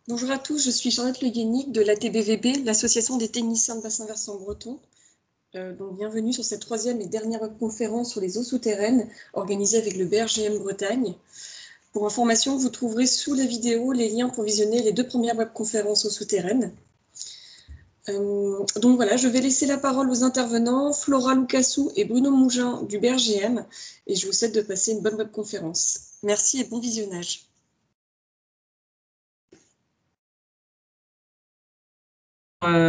Bonjour à tous, je suis Charlotte Le Guénic de l'ATBVB, l'Association des techniciens de bassin versant breton. Donc bienvenue sur cette troisième et dernière conférence sur les eaux souterraines organisée avec le BRGM Bretagne. Pour information, vous trouverez sous la vidéo les liens pour visionner les 2 premières webconférences eaux souterraines. Donc voilà, je vais laisser la parole aux intervenants, Flora Lucassou et Bruno Mougin du BRGM, et je vous souhaite de passer une bonne webconférence. Merci et bon visionnage.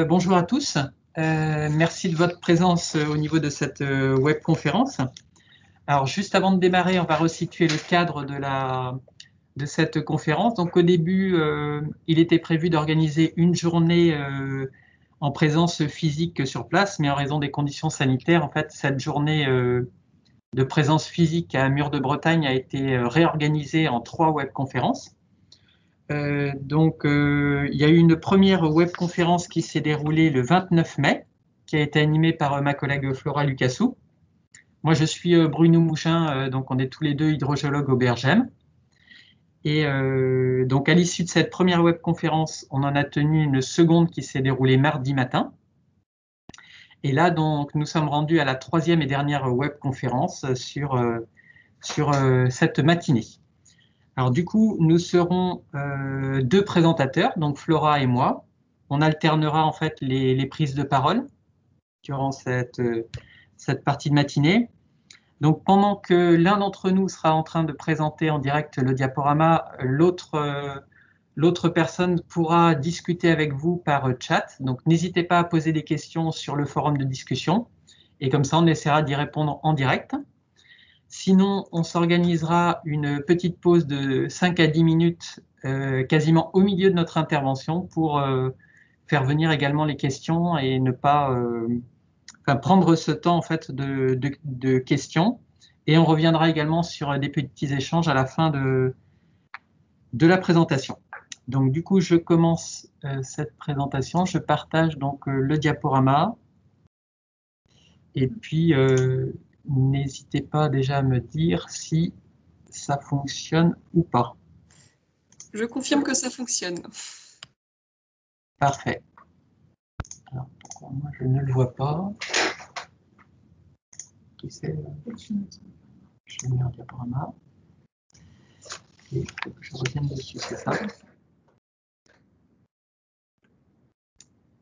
Bonjour à tous, merci de votre présence au niveau de cette webconférence. Alors juste avant de démarrer, on va resituer le cadre de cette conférence. Donc au début, il était prévu d'organiser une journée en présence physique sur place, mais en raison des conditions sanitaires, en fait, cette journée de présence physique à Mur de Bretagne a été réorganisée en 3 webconférences. Il y a eu une première webconférence qui s'est déroulée le 29 mai, qui a été animée par ma collègue Flora Lucassou. Moi, je suis Bruno Mougin, donc on est tous les deux hydrogéologues au BRGM. Et donc, à l'issue de cette première webconférence, on en a tenu une seconde qui s'est déroulée mardi matin. Et là, donc, nous sommes rendus à la troisième et dernière webconférence sur cette matinée. Alors du coup, nous serons 2 présentateurs, donc Flora et moi. On alternera en fait les prises de parole durant cette partie de matinée. Donc pendant que l'un d'entre nous sera en train de présenter en direct le diaporama, l'autre personne pourra discuter avec vous par chat. Donc n'hésitez pas à poser des questions sur le forum de discussion et comme ça on essaiera d'y répondre en direct. Sinon, on s'organisera une petite pause de 5 à 10 minutes quasiment au milieu de notre intervention pour faire venir également les questions et ne pas prendre ce temps en fait de questions. Et on reviendra également sur des petits échanges à la fin de la présentation. Donc du coup, je commence cette présentation. Je partage donc le diaporama. Et puis, n'hésitez pas déjà à me dire si ça fonctionne ou pas. Je confirme que ça fonctionne. Parfait. Alors, pourquoi moi je ne le vois pas? Qui c'est? Je mets un diaporama. Et il faut que je revienne dessus, c'est ça.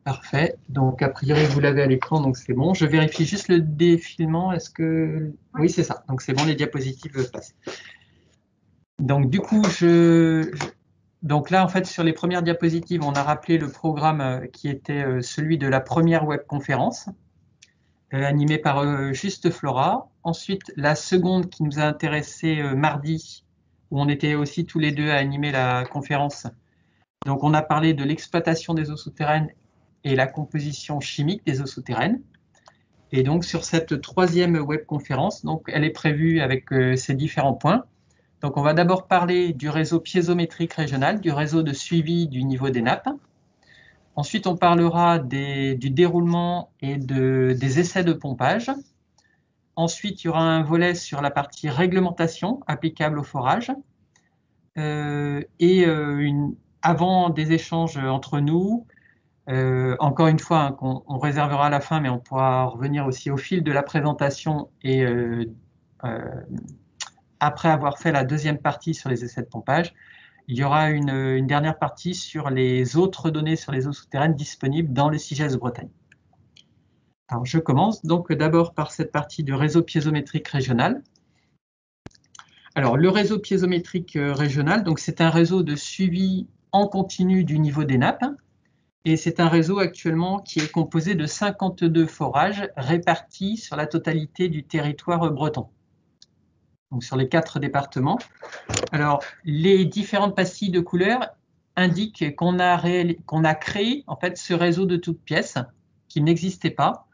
Parfait. Donc, a priori, vous l'avez à l'écran, donc c'est bon. Je vérifie juste le défilement. Est-ce que... Oui, c'est ça. Donc, c'est bon, les diapositives passent. Donc, du coup, donc là, en fait, sur les premières diapositives, on a rappelé le programme qui était celui de la première webconférence, animée par Juste Flora. Ensuite, la seconde qui nous a intéressé mardi, où on était aussi tous les deux à animer la conférence. Donc, on a parlé de l'exploitation des eaux souterraines et la composition chimique des eaux souterraines. Et donc, sur cette troisième webconférence, donc, elle est prévue avec ces différents points. Donc, on va d'abord parler du réseau piézométrique régional, du réseau de suivi du niveau des nappes. Ensuite, on parlera du déroulement et des essais de pompage. Ensuite, il y aura un volet sur la partie réglementation applicable au forage. Avant des échanges entre nous, encore une fois, hein, on réservera à la fin, mais on pourra revenir aussi au fil de la présentation et après avoir fait la deuxième partie sur les essais de pompage, il y aura une dernière partie sur les autres données sur les eaux souterraines disponibles dans le CIGES Bretagne. Alors, je commence donc d'abord par cette partie de réseau piézométrique régional. Alors, le réseau piézométrique régional, c'est un réseau de suivi en continu du niveau des nappes. Et c'est un réseau actuellement qui est composé de 52 forages répartis sur la totalité du territoire breton. Donc sur les 4 départements. Alors, les différentes pastilles de couleurs indiquent qu'on a créé en fait ce réseau de toutes pièces qui n'existait pas.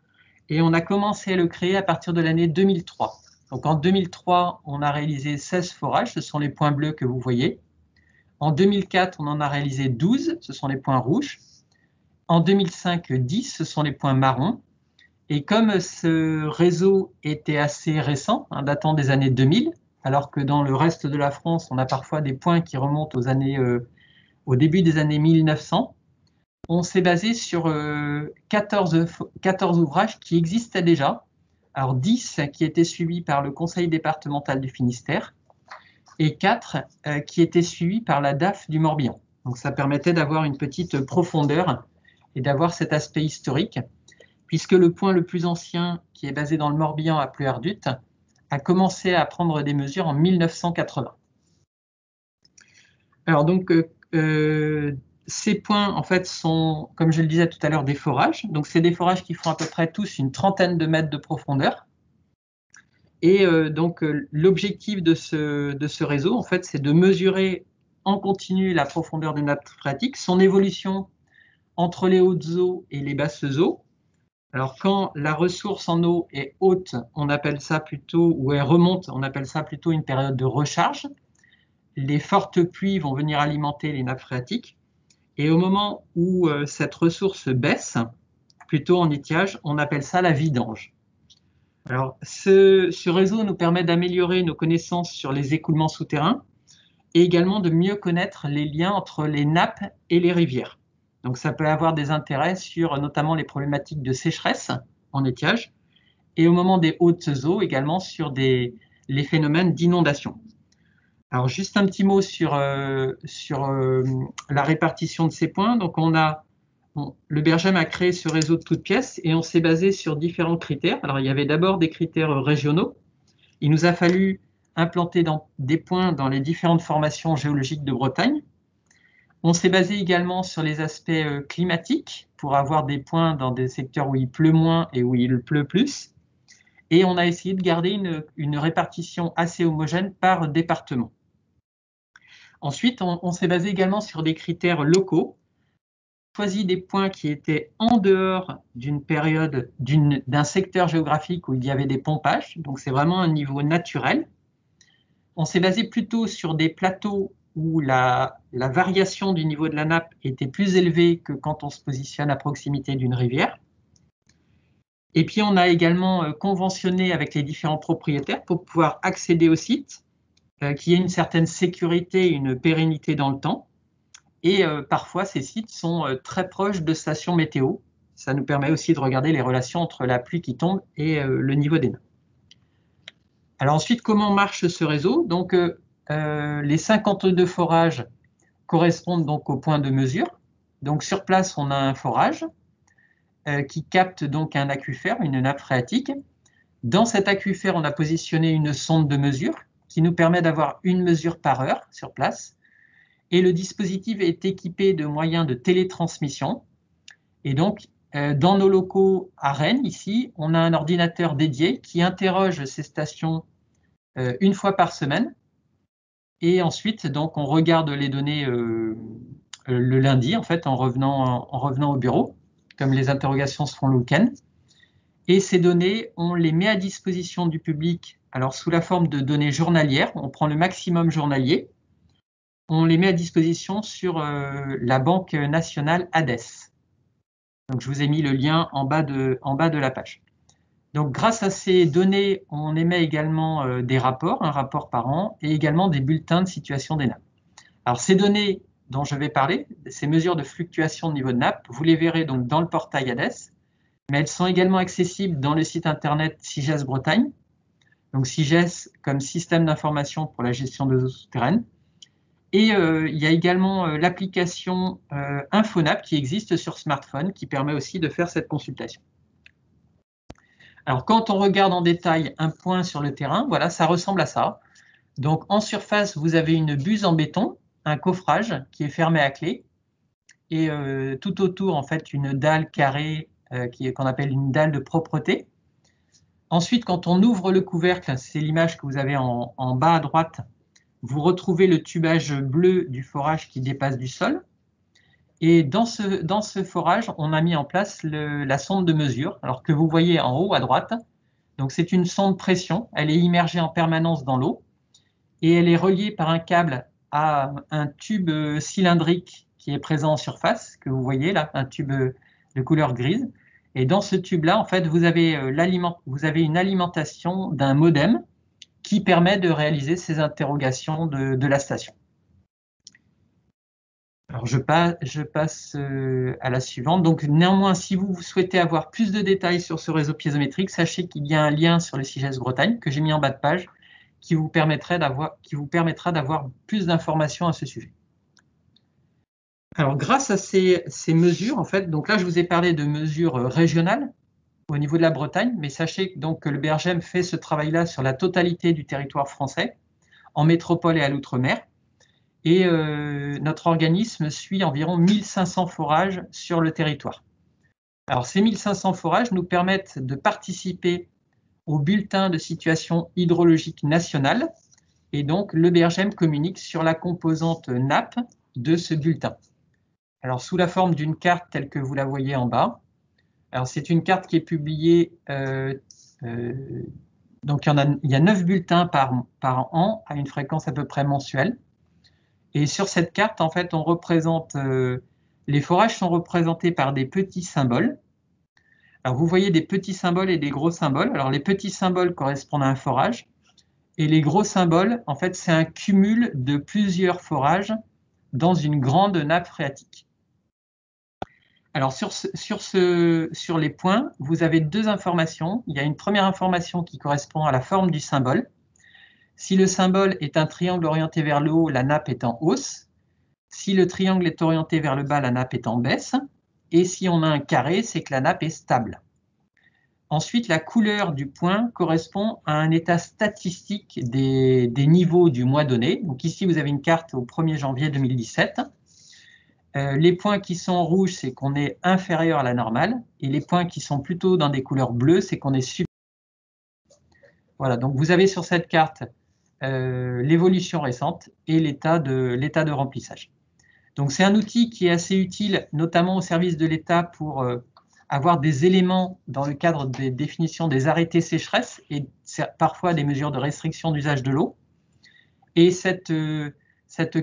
Et on a commencé à le créer à partir de l'année 2003. Donc en 2003, on a réalisé 16 forages, ce sont les points bleus que vous voyez. En 2004, on en a réalisé 12, ce sont les points rouges. En 2005, 10, ce sont les points marrons. Et comme ce réseau était assez récent, hein, datant des années 2000, alors que dans le reste de la France, on a parfois des points qui remontent aux années au début des années 1900, on s'est basé sur 14 ouvrages qui existaient déjà. Alors 10 qui étaient suivis par le Conseil départemental du Finistère et 4 qui étaient suivis par la DAF du Morbihan. Donc ça permettait d'avoir une petite profondeur et d'avoir cet aspect historique, puisque le point le plus ancien, qui est basé dans le Morbihan à Pleuardut, a commencé à prendre des mesures en 1980. Alors donc, ces points, en fait, sont, comme je le disais tout à l'heure, des forages. Donc, c'est des forages qui font à peu près tous une trentaine de mètres de profondeur. Et donc, l'objectif de ce réseau, en fait, c'est de mesurer en continu la profondeur des nappes phréatiques, son évolution entre les hautes eaux et les basses eaux. Alors, quand la ressource en eau est haute, on appelle ça plutôt, ou elle remonte, on appelle ça plutôt une période de recharge. Les fortes pluies vont venir alimenter les nappes phréatiques. Et au moment où cette ressource baisse, plutôt en étiage, on appelle ça la vidange. Alors, ce réseau nous permet d'améliorer nos connaissances sur les écoulements souterrains et également de mieux connaître les liens entre les nappes et les rivières. Donc, ça peut avoir des intérêts sur notamment les problématiques de sécheresse en étiage et au moment des hautes eaux également sur les phénomènes d'inondation. Alors, juste un petit mot sur la répartition de ces points. Donc, le BRGM a créé ce réseau de toutes pièces et on s'est basé sur différents critères. Alors, il y avait d'abord des critères régionaux. Il nous a fallu implanter des points dans les différentes formations géologiques de Bretagne. On s'est basé également sur les aspects climatiques pour avoir des points dans des secteurs où il pleut moins et où il pleut plus. Et on a essayé de garder une répartition assez homogène par département. Ensuite, on s'est basé également sur des critères locaux, choisi des points qui étaient en dehors d'une période, d'un secteur géographique où il y avait des pompages, donc c'est vraiment un niveau naturel. On s'est basé plutôt sur des plateaux où la variation du niveau de la nappe était plus élevée que quand on se positionne à proximité d'une rivière. Et puis on a également conventionné avec les différents propriétaires pour pouvoir accéder au site, qu'il y ait une certaine sécurité, une pérennité dans le temps. Et parfois, ces sites sont très proches de stations météo. Ça nous permet aussi de regarder les relations entre la pluie qui tombe et le niveau des nappes. Alors ensuite, comment marche ce réseau? Donc, les 52 forages correspondent donc au point de mesure. Donc, sur place, on a un forage qui capte donc un aquifère, une nappe phréatique. Dans cet aquifère, on a positionné une sonde de mesure qui nous permet d'avoir une mesure par heure sur place. Et le dispositif est équipé de moyens de télétransmission. Et donc, dans nos locaux à Rennes, ici, on a un ordinateur dédié qui interroge ces stations une fois par semaine. Et ensuite, donc, on regarde les données le lundi, en fait, en revenant au bureau, comme les interrogations se font le week-end. Et ces données, on les met à disposition du public, alors sous la forme de données journalières. On prend le maximum journalier. On les met à disposition sur la Banque nationale ADES. Donc, je vous ai mis le lien en bas de la page. Donc, grâce à ces données, on émet également des rapports, un rapport par an, et également des bulletins de situation des nappes. Alors, ces données dont je vais parler, ces mesures de fluctuation de niveau de nappe, vous les verrez donc dans le portail ADES, mais elles sont également accessibles dans le site internet CIGES Bretagne, donc CIGES comme système d'information pour la gestion des eaux souterraines. Et il y a également l'application InfoNapp qui existe sur smartphone, qui permet aussi de faire cette consultation. Alors, quand on regarde en détail un point sur le terrain, voilà, ça ressemble à ça. Donc, en surface, vous avez une buse en béton, un coffrage qui est fermé à clé, et tout autour, en fait, une dalle carrée qu'on appelle une dalle de propreté. Ensuite, quand on ouvre le couvercle, c'est l'image que vous avez en bas à droite, vous retrouvez le tubage bleu du forage qui dépasse du sol. Et dans ce forage, on a mis en place la sonde de mesure, alors que vous voyez en haut à droite. Donc, c'est une sonde pression. Elle est immergée en permanence dans l'eau et elle est reliée par un câble à un tube cylindrique qui est présent en surface, que vous voyez là, un tube de couleur grise. Et dans ce tube-là, en fait, vous avez une alimentation d'un modem qui permet de réaliser ces interrogations de la station. Alors, je passe à la suivante. Donc, néanmoins, si vous souhaitez avoir plus de détails sur ce réseau piézométrique, sachez qu'il y a un lien sur le CIGES Bretagne que j'ai mis en bas de page qui vous permettra d'avoir plus d'informations à ce sujet. Alors, grâce à ces mesures, en fait, donc là, je vous ai parlé de mesures régionales au niveau de la Bretagne, mais sachez donc que le BRGM fait ce travail-là sur la totalité du territoire français, en métropole et à l'outre-mer. Et notre organisme suit environ 1500 forages sur le territoire. Alors, ces 1500 forages nous permettent de participer au bulletin de situation hydrologique nationale, et donc le BRGM communique sur la composante nappe de ce bulletin. Alors, sous la forme d'une carte telle que vous la voyez en bas. Alors, c'est une carte qui est publiée, donc il y a 9 bulletins par an, à une fréquence à peu près mensuelle. Et sur cette carte, en fait, on représente, les forages sont représentés par des petits symboles. Alors, vous voyez des petits symboles et des gros symboles. Alors, les petits symboles correspondent à un forage. Et les gros symboles, en fait, c'est un cumul de plusieurs forages dans une grande nappe phréatique. Alors, sur les points, vous avez deux informations. Il y a une première information qui correspond à la forme du symbole. Si le symbole est un triangle orienté vers le haut, la nappe est en hausse. Si le triangle est orienté vers le bas, la nappe est en baisse. Et si on a un carré, c'est que la nappe est stable. Ensuite, la couleur du point correspond à un état statistique des niveaux du mois donné. Donc ici, vous avez une carte au 1er janvier 2017. Les points qui sont rouges, c'est qu'on est inférieur à la normale. Et les points qui sont plutôt dans des couleurs bleues, c'est qu'on est supérieur. Voilà, donc vous avez sur cette carte l'évolution récente et l'état de remplissage. Donc c'est un outil qui est assez utile, notamment au service de l'État pour avoir des éléments dans le cadre des définitions des arrêtés sécheresse et parfois des mesures de restriction d'usage de l'eau. Et cette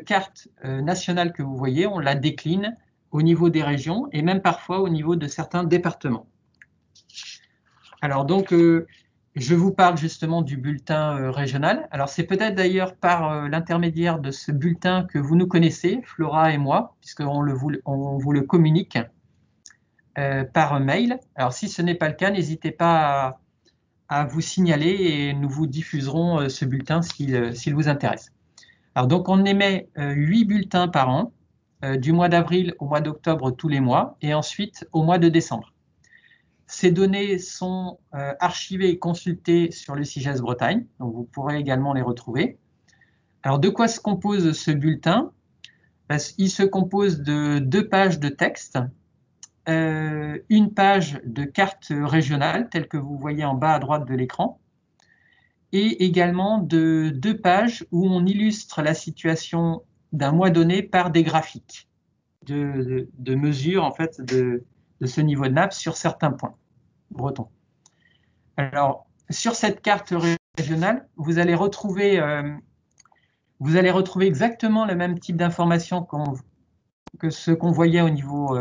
carte nationale que vous voyez, on la décline au niveau des régions et même parfois au niveau de certains départements. Alors donc, je vous parle justement du bulletin régional. Alors c'est peut-être d'ailleurs par l'intermédiaire de ce bulletin que vous nous connaissez, Flora et moi, puisqu'on vous le communique par mail. Alors si ce n'est pas le cas, n'hésitez pas à vous signaler et nous vous diffuserons ce bulletin s'il vous intéresse. Alors donc on émet 8 bulletins par an, du mois d'avril au mois d'octobre tous les mois, et ensuite au mois de décembre. Ces données sont archivées et consultées sur le CIGES Bretagne, donc vous pourrez également les retrouver. Alors de quoi se compose ce bulletin? Il se compose de 2 pages de texte, une page de carte régionale, telle que vous voyez en bas à droite de l'écran, et également de 2 pages où on illustre la situation d'un mois donné par des graphiques de mesure en fait, de ce niveau de nappe sur certains points bretons. Alors, sur cette carte régionale, vous allez retrouver exactement le même type d'informations que ce qu'on voyait au niveau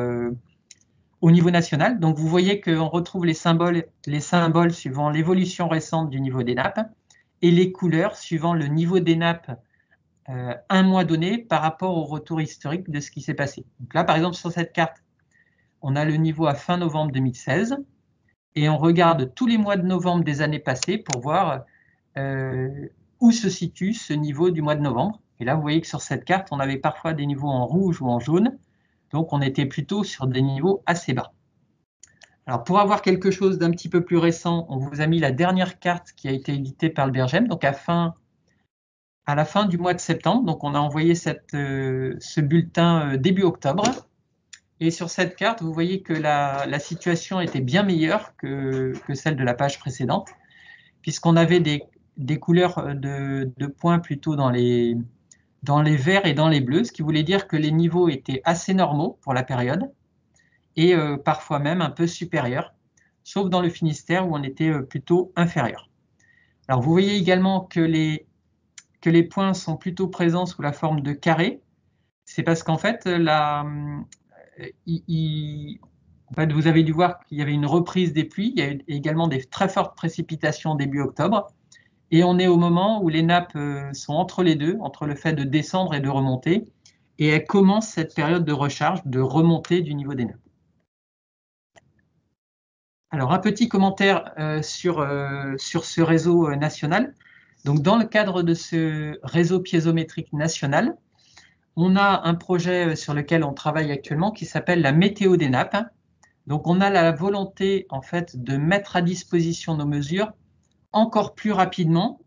national. Donc, vous voyez qu'on retrouve les symboles suivant l'évolution récente du niveau des nappes et les couleurs suivant le niveau des nappes un mois donné par rapport au retour historique de ce qui s'est passé. Donc là, par exemple, sur cette carte, on a le niveau à fin novembre 2016 et on regarde tous les mois de novembre des années passées pour voir où se situe ce niveau du mois de novembre. Et là, vous voyez que sur cette carte, on avait parfois des niveaux en rouge ou en jaune. Donc, on était plutôt sur des niveaux assez bas. Alors, pour avoir quelque chose d'un petit peu plus récent, on vous a mis la dernière carte qui a été éditée par le BRGM, donc à la fin du mois de septembre. Donc, on a envoyé ce bulletin début octobre. Et sur cette carte, vous voyez que la situation était bien meilleure que celle de la page précédente, puisqu'on avait des couleurs de points plutôt dans les verts et dans les bleus, ce qui voulait dire que les niveaux étaient assez normaux pour la période, et parfois même un peu supérieurs, sauf dans le Finistère où on était plutôt inférieur. Alors vous voyez également que les points sont plutôt présents sous la forme de carrés. C'est parce qu'en fait, vous avez dû voir qu'il y avait une reprise des pluies, il y a eu également des très fortes précipitations début octobre, et on est au moment où les nappes sont entre les deux, entre le fait de descendre et de remonter, et elle commence cette période de recharge, de remontée du niveau des nappes. Alors, un petit commentaire sur ce réseau national. Donc, dans le cadre de ce réseau piézométrique national, on a un projet sur lequel on travaille actuellement qui s'appelle la météo des nappes. Donc, on a la volonté, en fait, de mettre à disposition nos mesures encore plus rapidement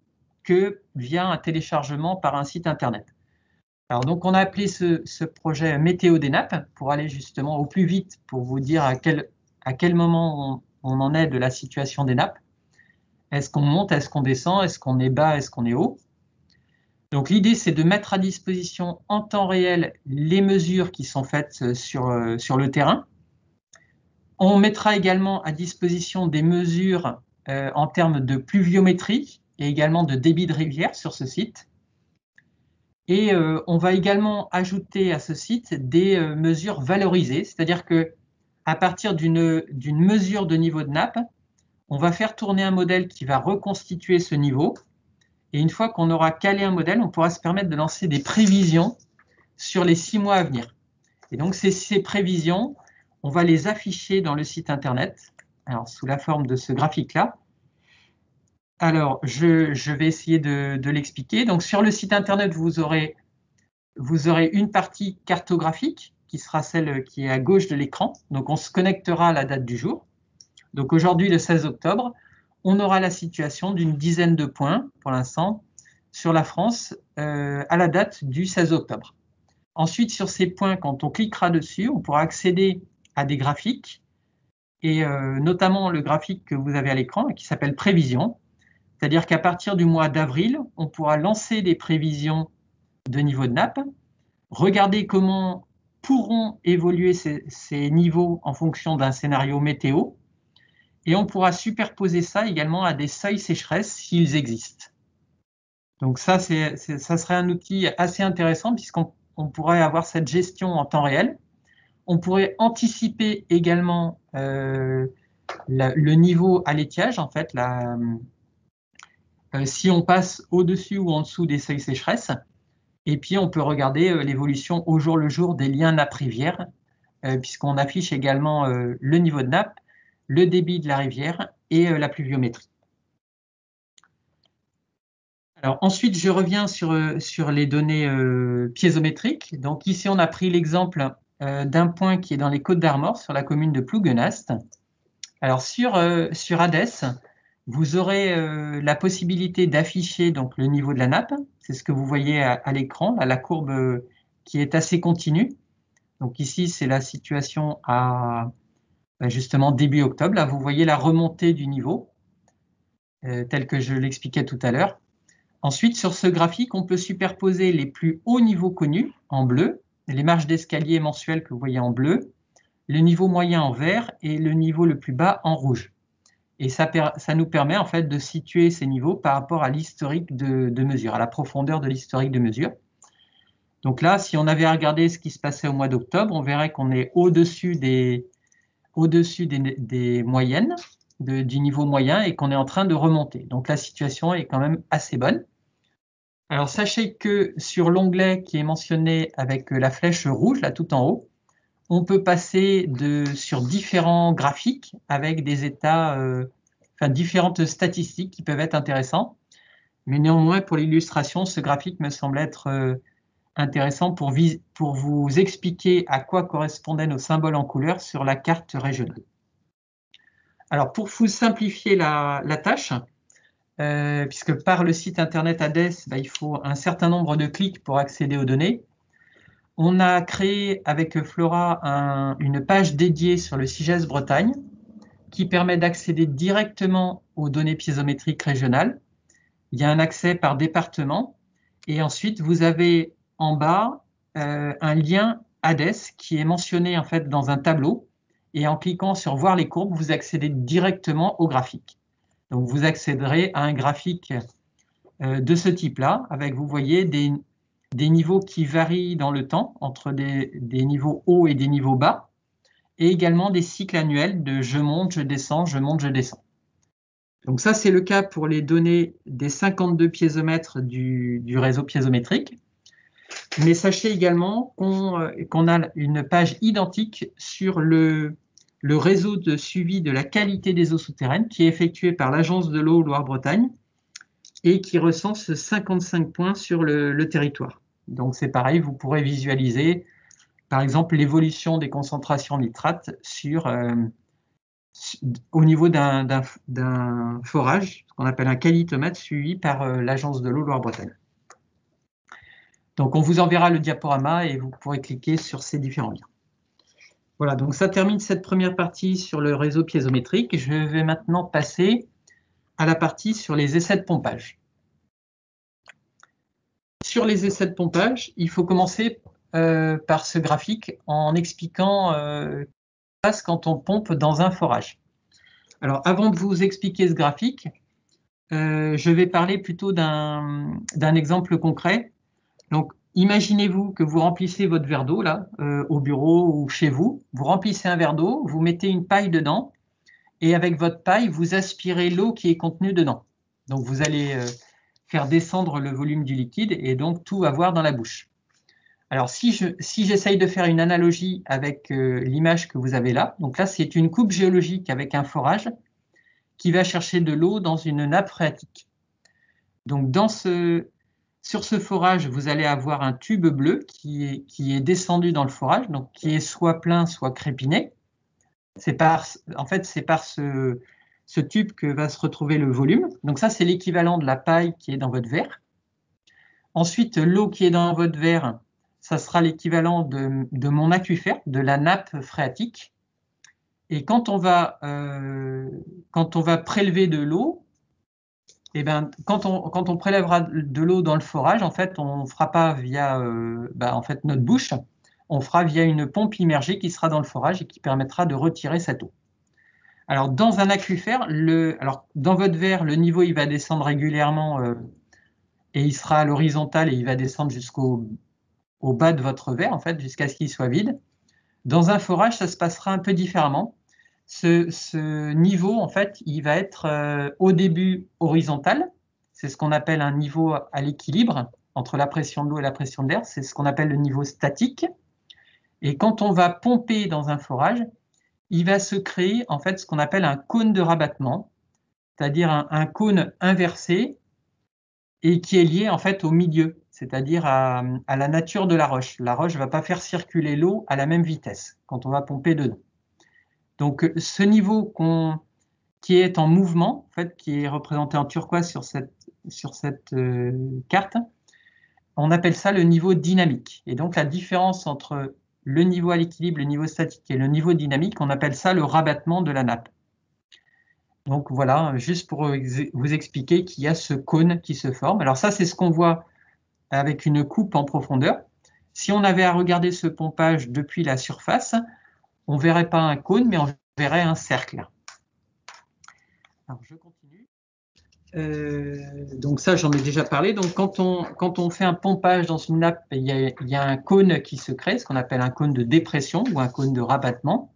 que via un téléchargement par un site Internet. Alors, donc, on a appelé ce projet météo des nappes pour aller justement au plus vite pour vous dire à quel moment on en est de la situation des nappes. Est-ce qu'on monte, est-ce qu'on descend, est-ce qu'on est bas, est-ce qu'on est haut? Donc l'idée, c'est de mettre à disposition en temps réel les mesures qui sont faites sur le terrain. On mettra également à disposition des mesures en termes de pluviométrie et également de débit de rivière sur ce site. Et on va également ajouter à ce site des mesures valorisées, c'est-à-dire qu'à partir d'une mesure de niveau de nappe, on va faire tourner un modèle qui va reconstituer ce niveau. Et une fois qu'on aura calé un modèle, on pourra se permettre de lancer des prévisions sur les 6 mois à venir. Et donc, ces prévisions, on va les afficher dans le site Internet, alors sous la forme de ce graphique-là. Alors, je vais essayer de l'expliquer. Donc, sur le site Internet, vous aurez une partie cartographique qui sera celle qui est à gauche de l'écran. Donc, on se connectera à la date du jour. Donc, aujourd'hui, le 16 octobre, on aura la situation d'une dizaine de points, pour l'instant, sur la France, à la date du 16 octobre. Ensuite, sur ces points, quand on cliquera dessus, on pourra accéder à des graphiques, et notamment le graphique que vous avez à l'écran, qui s'appelle Prévision. C'est-à-dire qu'à partir du mois d'avril, on pourra lancer des prévisions de niveau de nappe, regarder comment pourront évoluer ces niveaux en fonction d'un scénario météo, et on pourra superposer ça également à des seuils sécheresse s'ils existent. Donc ça serait un outil assez intéressant puisqu'on pourrait avoir cette gestion en temps réel. On pourrait anticiper également le niveau à l'étiage, en fait, si on passe au-dessus ou en dessous des seuils sécheresse. Et puis, on peut regarder l'évolution au jour le jour des liens nappe-rivière, puisqu'on affiche également le niveau de nappe, le débit de la rivière et la pluviométrie. Alors ensuite, je reviens sur les données piézométriques. Donc ici, on a pris l'exemple d'un point qui est dans les Côtes d'Armor, sur la commune de Plouguenast. Alors sur Hadès, vous aurez la possibilité d'afficher donc le niveau de la nappe. C'est ce que vous voyez à l'écran, la courbe qui est assez continue. Donc ici, c'est la situation à justement début octobre. Là, vous voyez la remontée du niveau, tel que je l'expliquais tout à l'heure. Ensuite, sur ce graphique, on peut superposer les plus hauts niveaux connus en bleu, les marges d'escalier mensuelles que vous voyez en bleu, le niveau moyen en vert et le niveau le plus bas en rouge. Et ça nous permet en fait de situer ces niveaux par rapport à l'historique de mesure, à la profondeur de l'historique de mesure. Donc là, si on avait regardé ce qui se passait au mois d'octobre, on verrait qu'on est au-dessus des moyennes, du niveau moyen, et qu'on est en train de remonter. Donc la situation est quand même assez bonne. Alors sachez que sur l'onglet qui est mentionné avec la flèche rouge, là tout en haut, on peut passer sur différents graphiques avec des états, différentes statistiques qui peuvent être intéressantes. Mais néanmoins, pour l'illustration, ce graphique me semble être intéressant pour vous expliquer à quoi correspondaient nos symboles en couleur sur la carte régionale. Alors, pour vous simplifier la tâche, puisque par le site internet Hadès, il faut un certain nombre de clics pour accéder aux données, on a créé avec Flora une page dédiée sur le CIGES Bretagne qui permet d'accéder directement aux données piézométriques régionales. Il y a un accès par département et ensuite vous avez en bas un lien Hadès qui est mentionné en fait dans un tableau et en cliquant sur voir les courbes, vous accédez directement au graphique. Donc vous accéderez à un graphique de ce type-là avec, vous voyez, des niveaux qui varient dans le temps entre des niveaux hauts et des niveaux bas et également des cycles annuels de je monte, je descends, je monte, je descends. Donc ça, c'est le cas pour les données des 52 piézomètres du réseau piézométrique. Mais sachez également qu'on a une page identique sur le réseau de suivi de la qualité des eaux souterraines qui est effectué par l'Agence de l'eau Loire-Bretagne et qui recense 55 points sur le territoire. Donc c'est pareil, vous pourrez visualiser par exemple l'évolution des concentrations en nitrate au niveau d'un forage, ce qu'on appelle un calitomètre suivi par l'Agence de l'eau Loire-Bretagne. Donc on vous enverra le diaporama et vous pourrez cliquer sur ces différents liens. Voilà, donc ça termine cette première partie sur le réseau piézométrique. Je vais maintenant passer à la partie sur les essais de pompage. Sur les essais de pompage, il faut commencer par ce graphique en expliquant ce qui se passe quand on pompe dans un forage. Alors, avant de vous expliquer ce graphique, je vais parler plutôt d'un exemple concret. Donc, imaginez-vous que vous remplissez votre verre d'eau, là, au bureau ou chez vous. Vous remplissez un verre d'eau, vous mettez une paille dedans, et avec votre paille, vous aspirez l'eau qui est contenue dedans. Donc, vous allez faire descendre le volume du liquide et donc tout avoir dans la bouche. Alors, si j'essaye de faire une analogie avec l'image que vous avez là, donc là, c'est une coupe géologique avec un forage qui va chercher de l'eau dans une nappe phréatique. Donc, sur ce forage, vous allez avoir un tube bleu qui est descendu dans le forage, donc qui est soit plein, soit crépiné. En fait, c'est par ce tube que va se retrouver le volume. Donc ça, c'est l'équivalent de la paille qui est dans votre verre. Ensuite, l'eau qui est dans votre verre, ça sera l'équivalent de mon aquifère, de la nappe phréatique. Et quand on va prélever de l'eau, eh ben, quand on prélèvera de l'eau dans le forage, en fait, on ne fera pas via en fait, notre bouche, on fera via une pompe immergée qui sera dans le forage et qui permettra de retirer cette eau. Alors, dans un aquifère, dans votre verre, le niveau il va descendre régulièrement et il sera à l'horizontale et il va descendre jusqu'au bas de votre verre, en fait, jusqu'à ce qu'il soit vide. Dans un forage, ça se passera un peu différemment. Ce niveau, en fait, il va être au début horizontal. C'est ce qu'on appelle un niveau à l'équilibre entre la pression de l'eau et la pression de l'air. C'est ce qu'on appelle le niveau statique. Et quand on va pomper dans un forage, il va se créer en fait ce qu'on appelle un cône de rabattement, c'est-à-dire un cône inversé et qui est lié en fait au milieu, c'est-à-dire à la nature de la roche. La roche ne va pas faire circuler l'eau à la même vitesse quand on va pomper dedans. Donc ce niveau qui est en mouvement, en fait, qui est représenté en turquoise sur cette carte, on appelle ça le niveau dynamique. Et donc la différence entre le niveau à l'équilibre, le niveau statique et le niveau dynamique, on appelle ça le rabattement de la nappe. Donc voilà, juste pour vous expliquer qu'il y a ce cône qui se forme. Alors ça, c'est ce qu'on voit avec une coupe en profondeur. Si on avait à regarder ce pompage depuis la surface, on ne verrait pas un cône, mais on verrait un cercle. Alors je continue. Donc ça, j'en ai déjà parlé. Donc quand on fait un pompage dans une nappe, il y a un cône qui se crée, ce qu'on appelle un cône de dépression ou un cône de rabattement.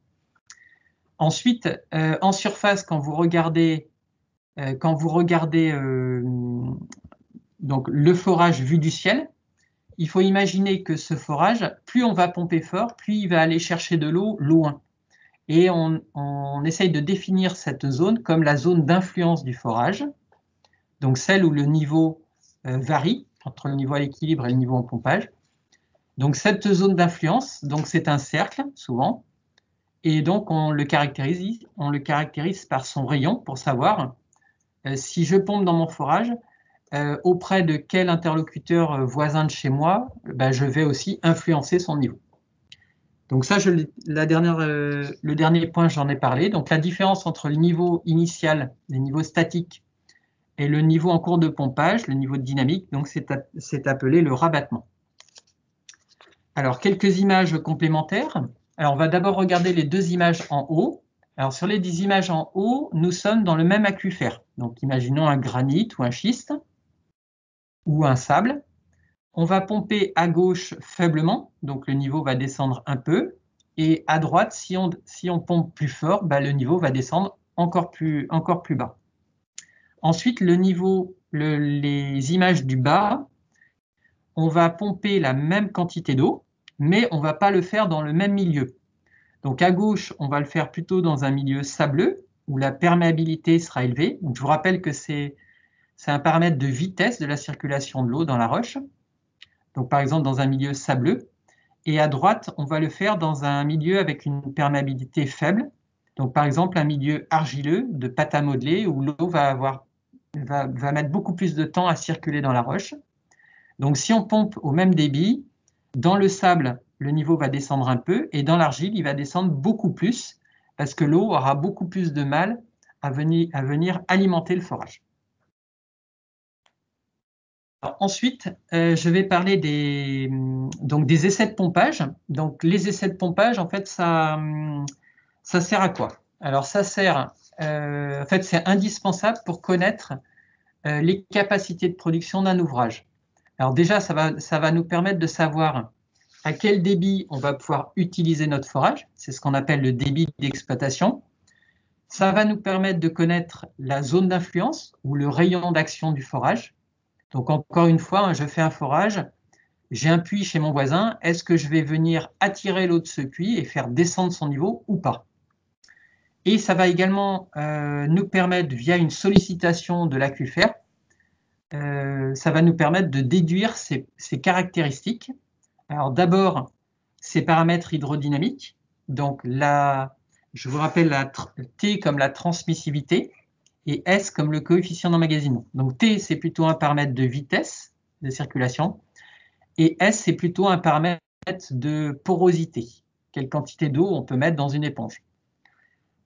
Ensuite, en surface, quand vous regardez donc le forage vu du ciel, il faut imaginer que ce forage, plus on va pomper fort, plus il va aller chercher de l'eau loin. Et on essaye de définir cette zone comme la zone d'influence du forage, donc celle où le niveau varie entre le niveau à l'équilibre et le niveau en pompage. Donc cette zone d'influence, c'est un cercle souvent, et donc on le caractérise par son rayon pour savoir si je pompe dans mon forage, auprès de quel interlocuteur voisin de chez moi, je vais aussi influencer son niveau. Donc ça, le dernier point, j'en ai parlé. Donc la différence entre le niveau initial, le niveau statique, et le niveau en cours de pompage, le niveau de dynamique, donc c'est appelé le rabattement. Alors, quelques images complémentaires. Alors, on va d'abord regarder les deux images en haut. Alors, sur les 10 images en haut, nous sommes dans le même aquifère. Donc, imaginons un granit ou un schiste ou un sable. On va pomper à gauche faiblement, donc le niveau va descendre un peu. Et à droite, si on pompe plus fort, le niveau va descendre encore plus bas. Ensuite, les images du bas, on va pomper la même quantité d'eau, mais on ne va pas le faire dans le même milieu. Donc à gauche, on va le faire plutôt dans un milieu sableux, où la perméabilité sera élevée. Donc, je vous rappelle que c'est un paramètre de vitesse de la circulation de l'eau dans la roche. Donc par exemple dans un milieu sableux. Et à droite, on va le faire dans un milieu avec une perméabilité faible. Donc par exemple un milieu argileux de pâte à modeler où l'eau va mettre beaucoup plus de temps à circuler dans la roche. Donc si on pompe au même débit, dans le sable, le niveau va descendre un peu et dans l'argile, il va descendre beaucoup plus parce que l'eau aura beaucoup plus de mal à venir alimenter le forage. Alors, ensuite, je vais parler des essais de pompage. Donc les essais de pompage, en fait, ça sert à quoi? Alors ça sert, en fait, c'est indispensable pour connaître les capacités de production d'un ouvrage. Alors déjà, ça va nous permettre de savoir à quel débit on va pouvoir utiliser notre forage. C'est ce qu'on appelle le débit d'exploitation. Ça va nous permettre de connaître la zone d'influence ou le rayon d'action du forage. Donc encore une fois, je fais un forage, j'ai un puits chez mon voisin, est-ce que je vais venir attirer l'eau de ce puits et faire descendre son niveau ou pas? Et ça va également nous permettre, via une sollicitation de l'aquifère, ça va nous permettre de déduire ces caractéristiques. Alors d'abord, ces paramètres hydrodynamiques, donc je vous rappelle T comme la transmissivité et S comme le coefficient d'emmagasinement. Donc T, c'est plutôt un paramètre de vitesse de circulation et S, c'est plutôt un paramètre de porosité. Quelle quantité d'eau on peut mettre dans une éponge.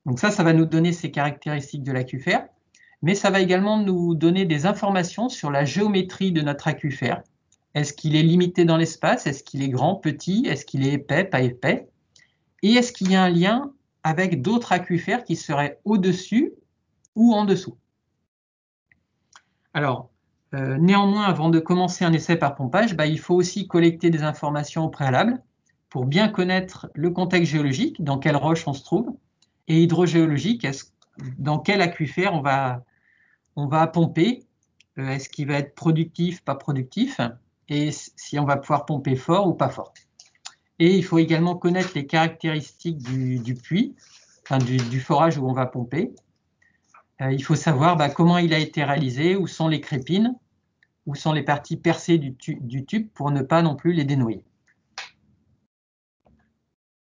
Donc ça va nous donner ces caractéristiques de l'aquifère, mais ça va également nous donner des informations sur la géométrie de notre aquifère. Est-ce qu'il est limité dans l'espace? Est-ce qu'il est grand, petit? Est-ce qu'il est épais, pas épais? Et est-ce qu'il y a un lien avec d'autres aquifères qui seraient au-dessus ou en dessous? Alors, néanmoins, avant de commencer un essai par pompage, il faut aussi collecter des informations au préalable pour bien connaître le contexte géologique, dans quelle roche on se trouve, et hydrogéologique, dans quel aquifère on va pomper, est-ce qu'il va être productif, pas productif, et si on va pouvoir pomper fort ou pas fort. Et il faut également connaître les caractéristiques du puits, enfin du forage où on va pomper. Il faut savoir comment il a été réalisé, où sont les crépines, où sont les parties percées du tube pour ne pas non plus les dénouer.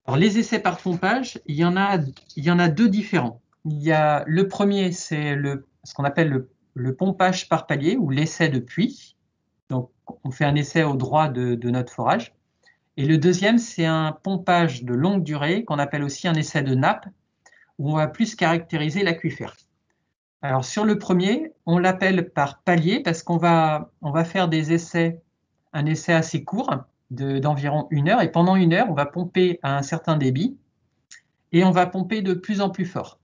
Alors, les essais par pompage, il y en a deux différents. Le premier, c'est ce qu'on appelle le pompage par palier ou l'essai de puits. Donc, on fait un essai au droit de notre forage. Et le deuxième, c'est un pompage de longue durée qu'on appelle aussi un essai de nappe, où on va plus caractériser l'aquifère. Alors, sur le premier, on l'appelle par palier parce qu'on va faire un essai assez court d'environ 1 heure. Et pendant 1 heure, on va pomper à un certain débit et on va pomper de plus en plus fort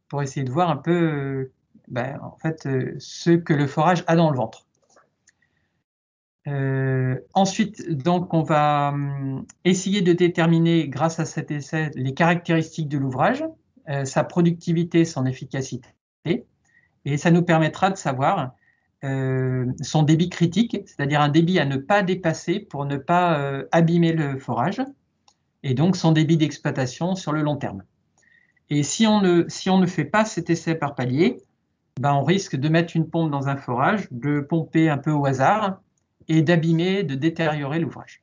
pour essayer de voir un peu ce que le forage a dans le ventre. Ensuite, donc, on va essayer de déterminer, grâce à cet essai, les caractéristiques de l'ouvrage, sa productivité, son efficacité, et ça nous permettra de savoir son débit critique, c'est-à-dire un débit à ne pas dépasser pour ne pas abîmer le forage, et donc son débit d'exploitation sur le long terme. Et si on ne fait pas cet essai par palier, on risque de mettre une pompe dans un forage, de pomper un peu au hasard, et d'abîmer, de détériorer l'ouvrage.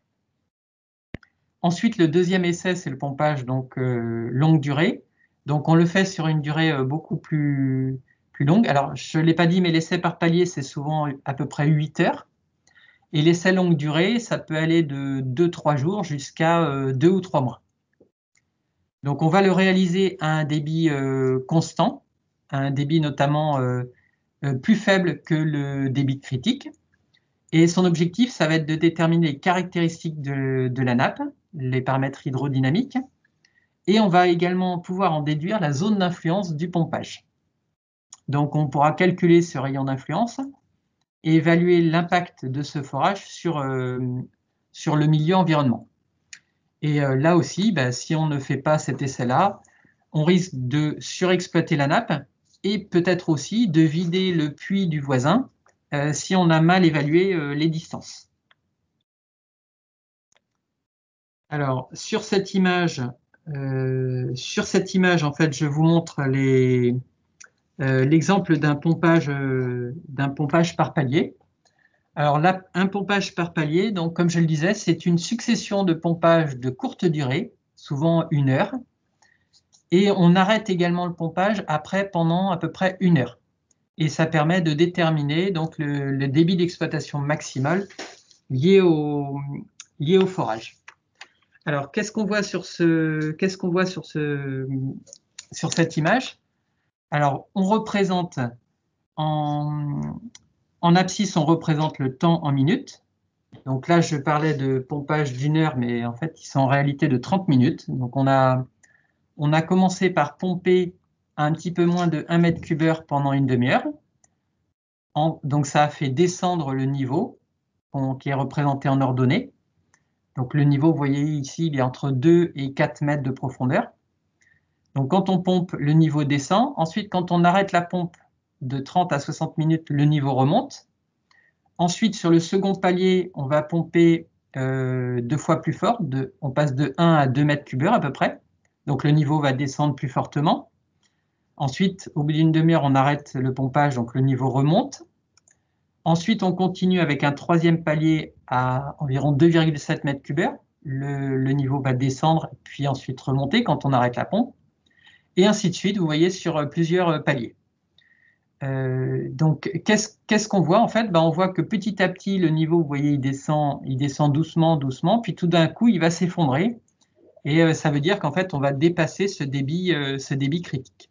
Ensuite, le deuxième essai, c'est le pompage longue durée. Donc, on le fait sur une durée beaucoup plus longue. Alors, je ne l'ai pas dit, mais l'essai par palier, c'est souvent à peu près 8 heures. Et l'essai longue durée, ça peut aller de 2-3 jours jusqu'à 2 ou 3 mois. Donc, on va le réaliser à un débit constant, à un débit notamment plus faible que le débit critique. Et son objectif, ça va être de déterminer les caractéristiques de la nappe, les paramètres hydrodynamiques, et on va également pouvoir en déduire la zone d'influence du pompage. Donc, on pourra calculer ce rayon d'influence et évaluer l'impact de ce forage sur le milieu environnement. Et là aussi, si on ne fait pas cet essai-là, on risque de surexploiter la nappe et peut-être aussi de vider le puits du voisin si on a mal évalué les distances. Alors, sur cette image, en fait, je vous montre l'exemple d'un pompage par palier. Alors là, un pompage par palier, donc comme je le disais, c'est une succession de pompages de courte durée, souvent 1 heure, et on arrête également le pompage après pendant à peu près 1 heure. Et ça permet de déterminer donc le débit d'exploitation maximal lié au forage. Alors, qu'est-ce qu'on voit sur cette image? Alors, on représente en abscisse, on représente le temps en minutes. Donc là, je parlais de pompage d'1 heure, mais en fait, ils sont en réalité de 30 minutes. Donc, on a commencé par pomper un petit peu moins de 1 mètre cube heure pendant une demi-heure. Donc, ça a fait descendre le niveau qui est représenté en ordonnée. Donc, le niveau, vous voyez ici, il est entre 2 et 4 mètres de profondeur. Donc, quand on pompe, le niveau descend. Ensuite, quand on arrête la pompe de 30 à 60 minutes, le niveau remonte. Ensuite, sur le second palier, on va pomper 2 fois plus fort. On passe de 1 à 2 mètres cube heure à peu près. Donc, le niveau va descendre plus fortement. Ensuite, au bout d'une demi-heure, on arrête le pompage, donc le niveau remonte. Ensuite, on continue avec un troisième palier à environ 2,7 mètres cube heure. Le niveau va descendre, puis ensuite remonter quand on arrête la pompe. Et ainsi de suite, vous voyez, sur plusieurs paliers. Donc, qu'est-ce qu'on voit en fait? On voit que petit à petit, le niveau, vous voyez, il descend doucement, doucement, puis tout d'un coup, il va s'effondrer. Et ça veut dire qu'en fait, on va dépasser ce débit critique.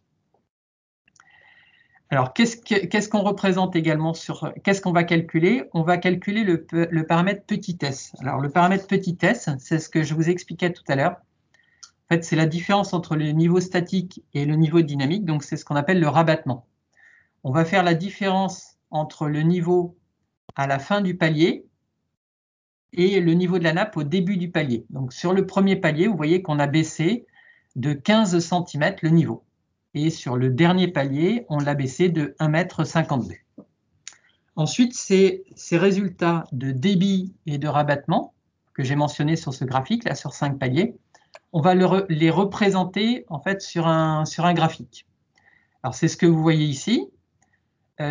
Alors, qu'est-ce qu'on représente également qu'est-ce qu'on va calculer? On va calculer le paramètre petit s. Alors, le paramètre petit s, c'est ce que je vous expliquais tout à l'heure. En fait, c'est la différence entre le niveau statique et le niveau dynamique. Donc, c'est ce qu'on appelle le rabattement. On va faire la différence entre le niveau à la fin du palier et le niveau de la nappe au début du palier. Donc, sur le premier palier, vous voyez qu'on a baissé de 15 cm le niveau. Et sur le dernier palier, on l'a baissé de 1,52 m. Ensuite, ces résultats de débit et de rabattement que j'ai mentionnés sur ce graphique, là, sur 5 paliers, on va les représenter en fait sur un graphique. Alors, c'est ce que vous voyez ici.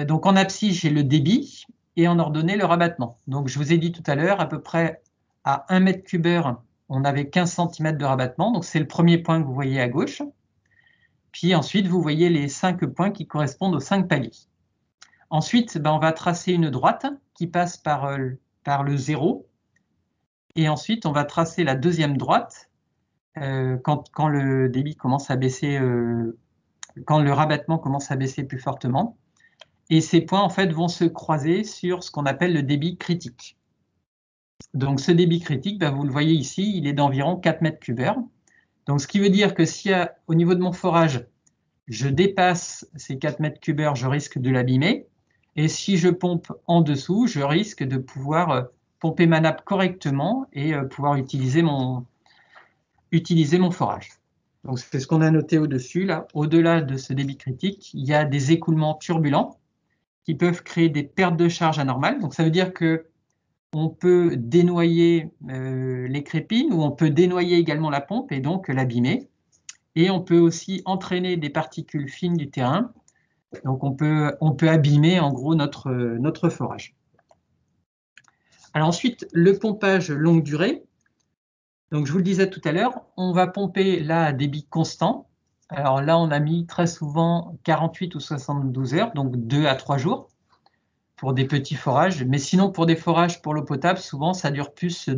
Donc, en abscisse, j'ai le débit et en ordonnée, le rabattement. Donc, je vous ai dit tout à l'heure, à peu près à 1 mètre cube heure, on avait 15 cm de rabattement. Donc, c'est le premier point que vous voyez à gauche. Puis ensuite, vous voyez les 5 points qui correspondent aux 5 paliers. Ensuite, on va tracer une droite qui passe par le 0. Et ensuite, on va tracer la deuxième droite quand le débit commence à baisser, quand le rabattement commence à baisser plus fortement. Et ces points, en fait, vont se croiser sur ce qu'on appelle le débit critique. Donc, ce débit critique, vous le voyez ici, il est d'environ 4 mètres cube heure. Donc, ce qui veut dire que si au niveau de mon forage, je dépasse ces 4 mètres cube heure, je risque de l'abîmer. Et si je pompe en dessous, je risque de pouvoir pomper ma nappe correctement et pouvoir utiliser mon forage. Donc, c'est ce qu'on a noté au-dessus. Là, au-delà de ce débit critique, il y a des écoulements turbulents qui peuvent créer des pertes de charge anormales. Donc, ça veut dire qu'on peut dénoyer les crépines ou on peut dénoyer également la pompe et donc l'abîmer. Et on peut aussi entraîner des particules fines du terrain. Donc, on peut abîmer en gros notre forage. Alors ensuite, le pompage longue durée. Donc, je vous le disais tout à l'heure, on va pomper là à débit constant. Alors là, on a mis très souvent 48 ou 72 heures, donc 2 à 3 jours pour des petits forages. Mais sinon, pour des forages pour l'eau potable, souvent, ça dure plus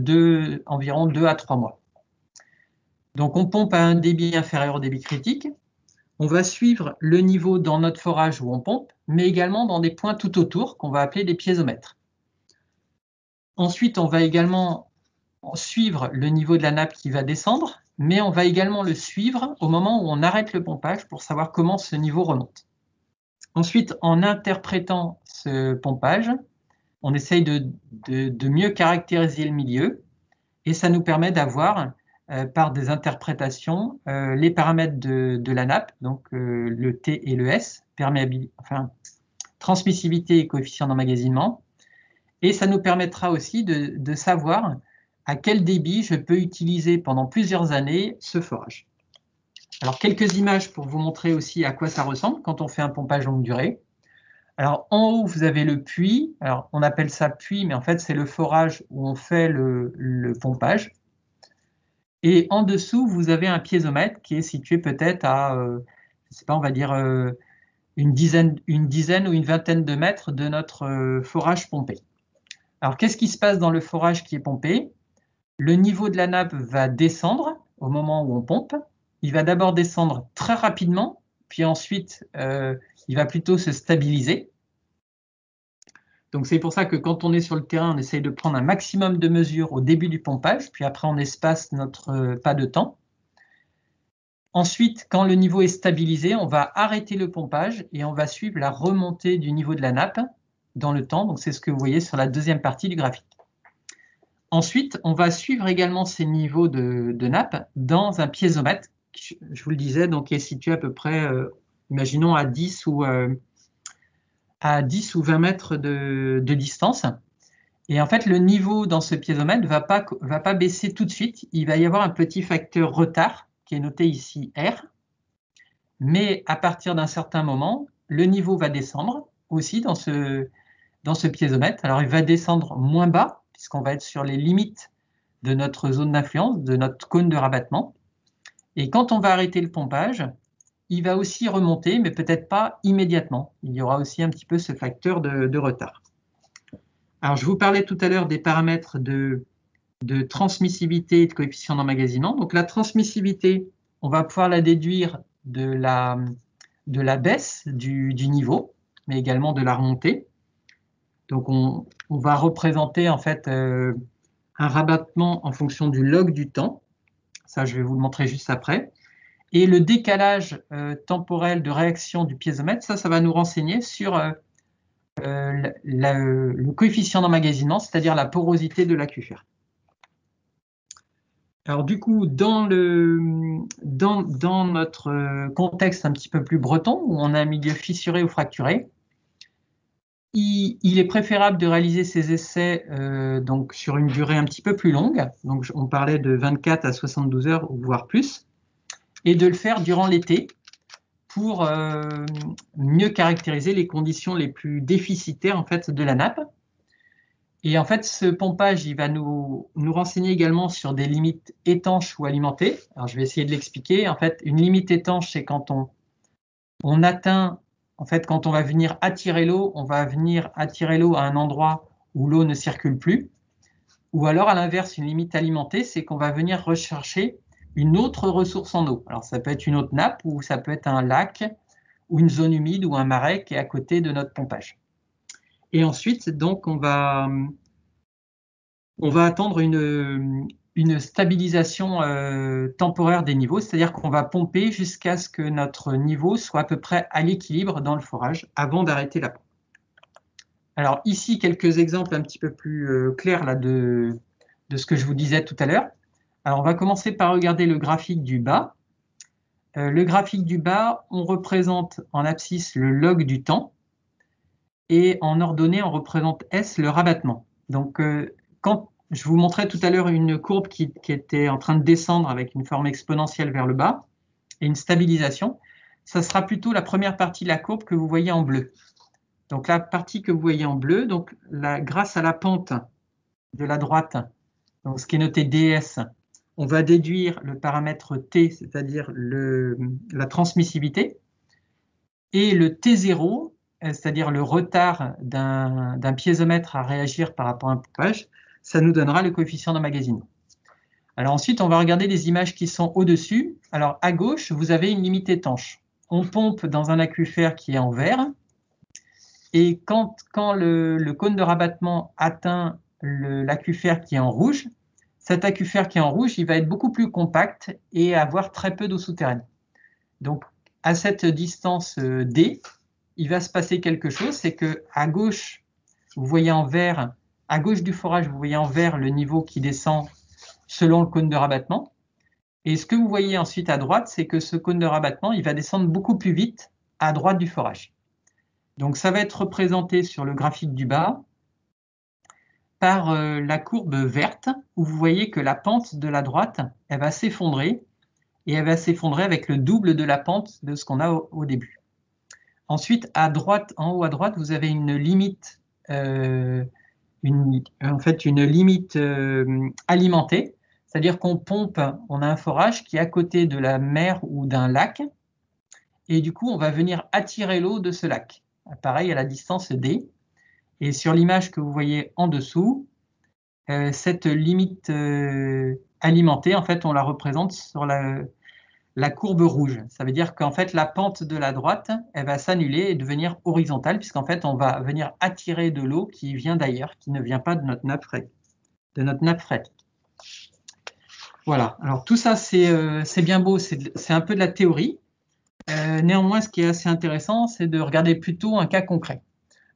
environ 2 à 3 mois. Donc, on pompe à un débit inférieur au débit critique. On va suivre le niveau dans notre forage où on pompe, mais également dans des points tout autour qu'on va appeler des piézomètres. Ensuite, on va également suivre le niveau de la nappe qui va descendre, mais on va également le suivre au moment où on arrête le pompage pour savoir comment ce niveau remonte. Ensuite, en interprétant ce pompage, on essaye de mieux caractériser le milieu et ça nous permet d'avoir, par des interprétations, les paramètres de la nappe, donc le T et le S, transmissibilité et coefficient d'emmagasinement. Et ça nous permettra aussi de savoir à quel débit je peux utiliser pendant plusieurs années ce forage. Alors, quelques images pour vous montrer aussi à quoi ça ressemble quand on fait un pompage longue durée. Alors, en haut, vous avez le puits. Alors, on appelle ça puits, mais en fait, c'est le forage où on fait le pompage. Et en dessous, vous avez un piézomètre qui est situé peut-être à, je sais pas, on va dire une dizaine ou une vingtaine de mètres de notre forage pompé. Alors, qu'est-ce qui se passe dans le forage qui est pompé? Le niveau de la nappe va descendre au moment où on pompe. Il va d'abord descendre très rapidement, puis ensuite, il va plutôt se stabiliser. Donc, c'est pour ça que quand on est sur le terrain, on essaye de prendre un maximum de mesures au début du pompage, puis après, on espace notre pas de temps. Ensuite, quand le niveau est stabilisé, on va arrêter le pompage et on va suivre la remontée du niveau de la nappe dans le temps. Donc, c'est ce que vous voyez sur la deuxième partie du graphique. Ensuite, on va suivre également ces niveaux de nappe dans un piézomètre, qui, je vous le disais, donc, est situé à peu près, imaginons, à 10 ou 20 mètres de distance. Et en fait, le niveau dans ce piézomètre ne va pas baisser tout de suite. Il va y avoir un petit facteur retard qui est noté ici R. Mais à partir d'un certain moment, le niveau va descendre aussi dans ce piézomètre. Alors, il va descendre moins bas, puisqu'on va être sur les limites de notre zone d'influence, de notre cône de rabattement. Et quand on va arrêter le pompage, il va aussi remonter, mais peut-être pas immédiatement. Il y aura aussi un petit peu ce facteur de retard. Alors, je vous parlais tout à l'heure des paramètres de transmissivité et de coefficient d'emmagasinement. Donc, la transmissivité, on va pouvoir la déduire de la baisse du niveau, mais également de la remontée. Donc, on va représenter en fait un rabattement en fonction du log du temps. Ça, je vais vous le montrer juste après. Et le décalage temporel de réaction du piézomètre, ça va nous renseigner sur le coefficient d'emmagasinement, c'est-à-dire la porosité de l'aquifère. Alors du coup, dans notre contexte un petit peu plus breton, où on a un milieu fissuré ou fracturé, il est préférable de réaliser ces essais donc sur une durée un petit peu plus longue. Donc on parlait de 24 à 72 heures, voire plus, et de le faire durant l'été pour mieux caractériser les conditions les plus déficitaires en fait, de la nappe. Et en fait, ce pompage, il va nous renseigner également sur des limites étanches ou alimentées. Alors, je vais essayer de l'expliquer. En fait, une limite étanche, c'est quand on atteint, en fait, quand on va venir attirer l'eau, on va venir attirer l'eau à un endroit où l'eau ne circule plus. Ou alors, à l'inverse, une limite alimentée, c'est qu'on va venir rechercher une autre ressource en eau. Alors, ça peut être une autre nappe ou ça peut être un lac ou une zone humide ou un marais qui est à côté de notre pompage. Et ensuite, donc, on va attendre une stabilisation temporaire des niveaux, c'est-à-dire qu'on va pomper jusqu'à ce que notre niveau soit à peu près à l'équilibre dans le forage avant d'arrêter la pompe. Alors ici, quelques exemples un petit peu plus clairs là, de ce que je vous disais tout à l'heure. Alors on va commencer par regarder le graphique du bas. Le graphique du bas, on représente en abscisse le log du temps et en ordonnée, on représente S le rabattement. Donc quand je vous montrais tout à l'heure une courbe qui était en train de descendre avec une forme exponentielle vers le bas et une stabilisation, ça sera plutôt la première partie de la courbe que vous voyez en bleu. Donc la partie que vous voyez en bleu, donc grâce à la pente de la droite, donc ce qui est noté DS, on va déduire le paramètre T, c'est-à-dire la transmissivité, et le T0, c'est-à-dire le retard d'un piézomètre à réagir par rapport à un pompage, ça nous donnera le coefficient d'emmagasinement. Alors ensuite, on va regarder les images qui sont au-dessus. Alors à gauche, vous avez une limite étanche. On pompe dans un aquifère qui est en vert, et quand le cône de rabattement atteint l'aquifère qui est en rouge, cet aquifère qui est en rouge, il va être beaucoup plus compact et avoir très peu d'eau souterraine. Donc, à cette distance D, il va se passer quelque chose, c'est qu'à gauche, vous voyez en vert, à gauche du forage, vous voyez en vert le niveau qui descend selon le cône de rabattement. Et ce que vous voyez ensuite à droite, c'est que ce cône de rabattement, il va descendre beaucoup plus vite à droite du forage. Donc, ça va être représenté sur le graphique du bas par la courbe verte, où vous voyez que la pente de la droite, elle va s'effondrer, et elle va s'effondrer avec le double de la pente de ce qu'on a au début. Ensuite, à droite, en haut à droite, vous avez une limite, une limite alimentée, c'est-à-dire qu'on pompe, on a un forage qui est à côté de la mer ou d'un lac, et du coup, on va venir attirer l'eau de ce lac. Pareil, à la distance D. Et sur l'image que vous voyez en dessous, cette limite alimentée, en fait, on la représente sur la courbe rouge. Ça veut dire qu'en fait, la pente de la droite, elle va s'annuler et devenir horizontale, puisqu'en fait, on va venir attirer de l'eau qui vient d'ailleurs, qui ne vient pas de notre nappe phréatique. Voilà. Alors, tout ça, c'est bien beau, c'est un peu de la théorie. Néanmoins, ce qui est assez intéressant, c'est de regarder plutôt un cas concret.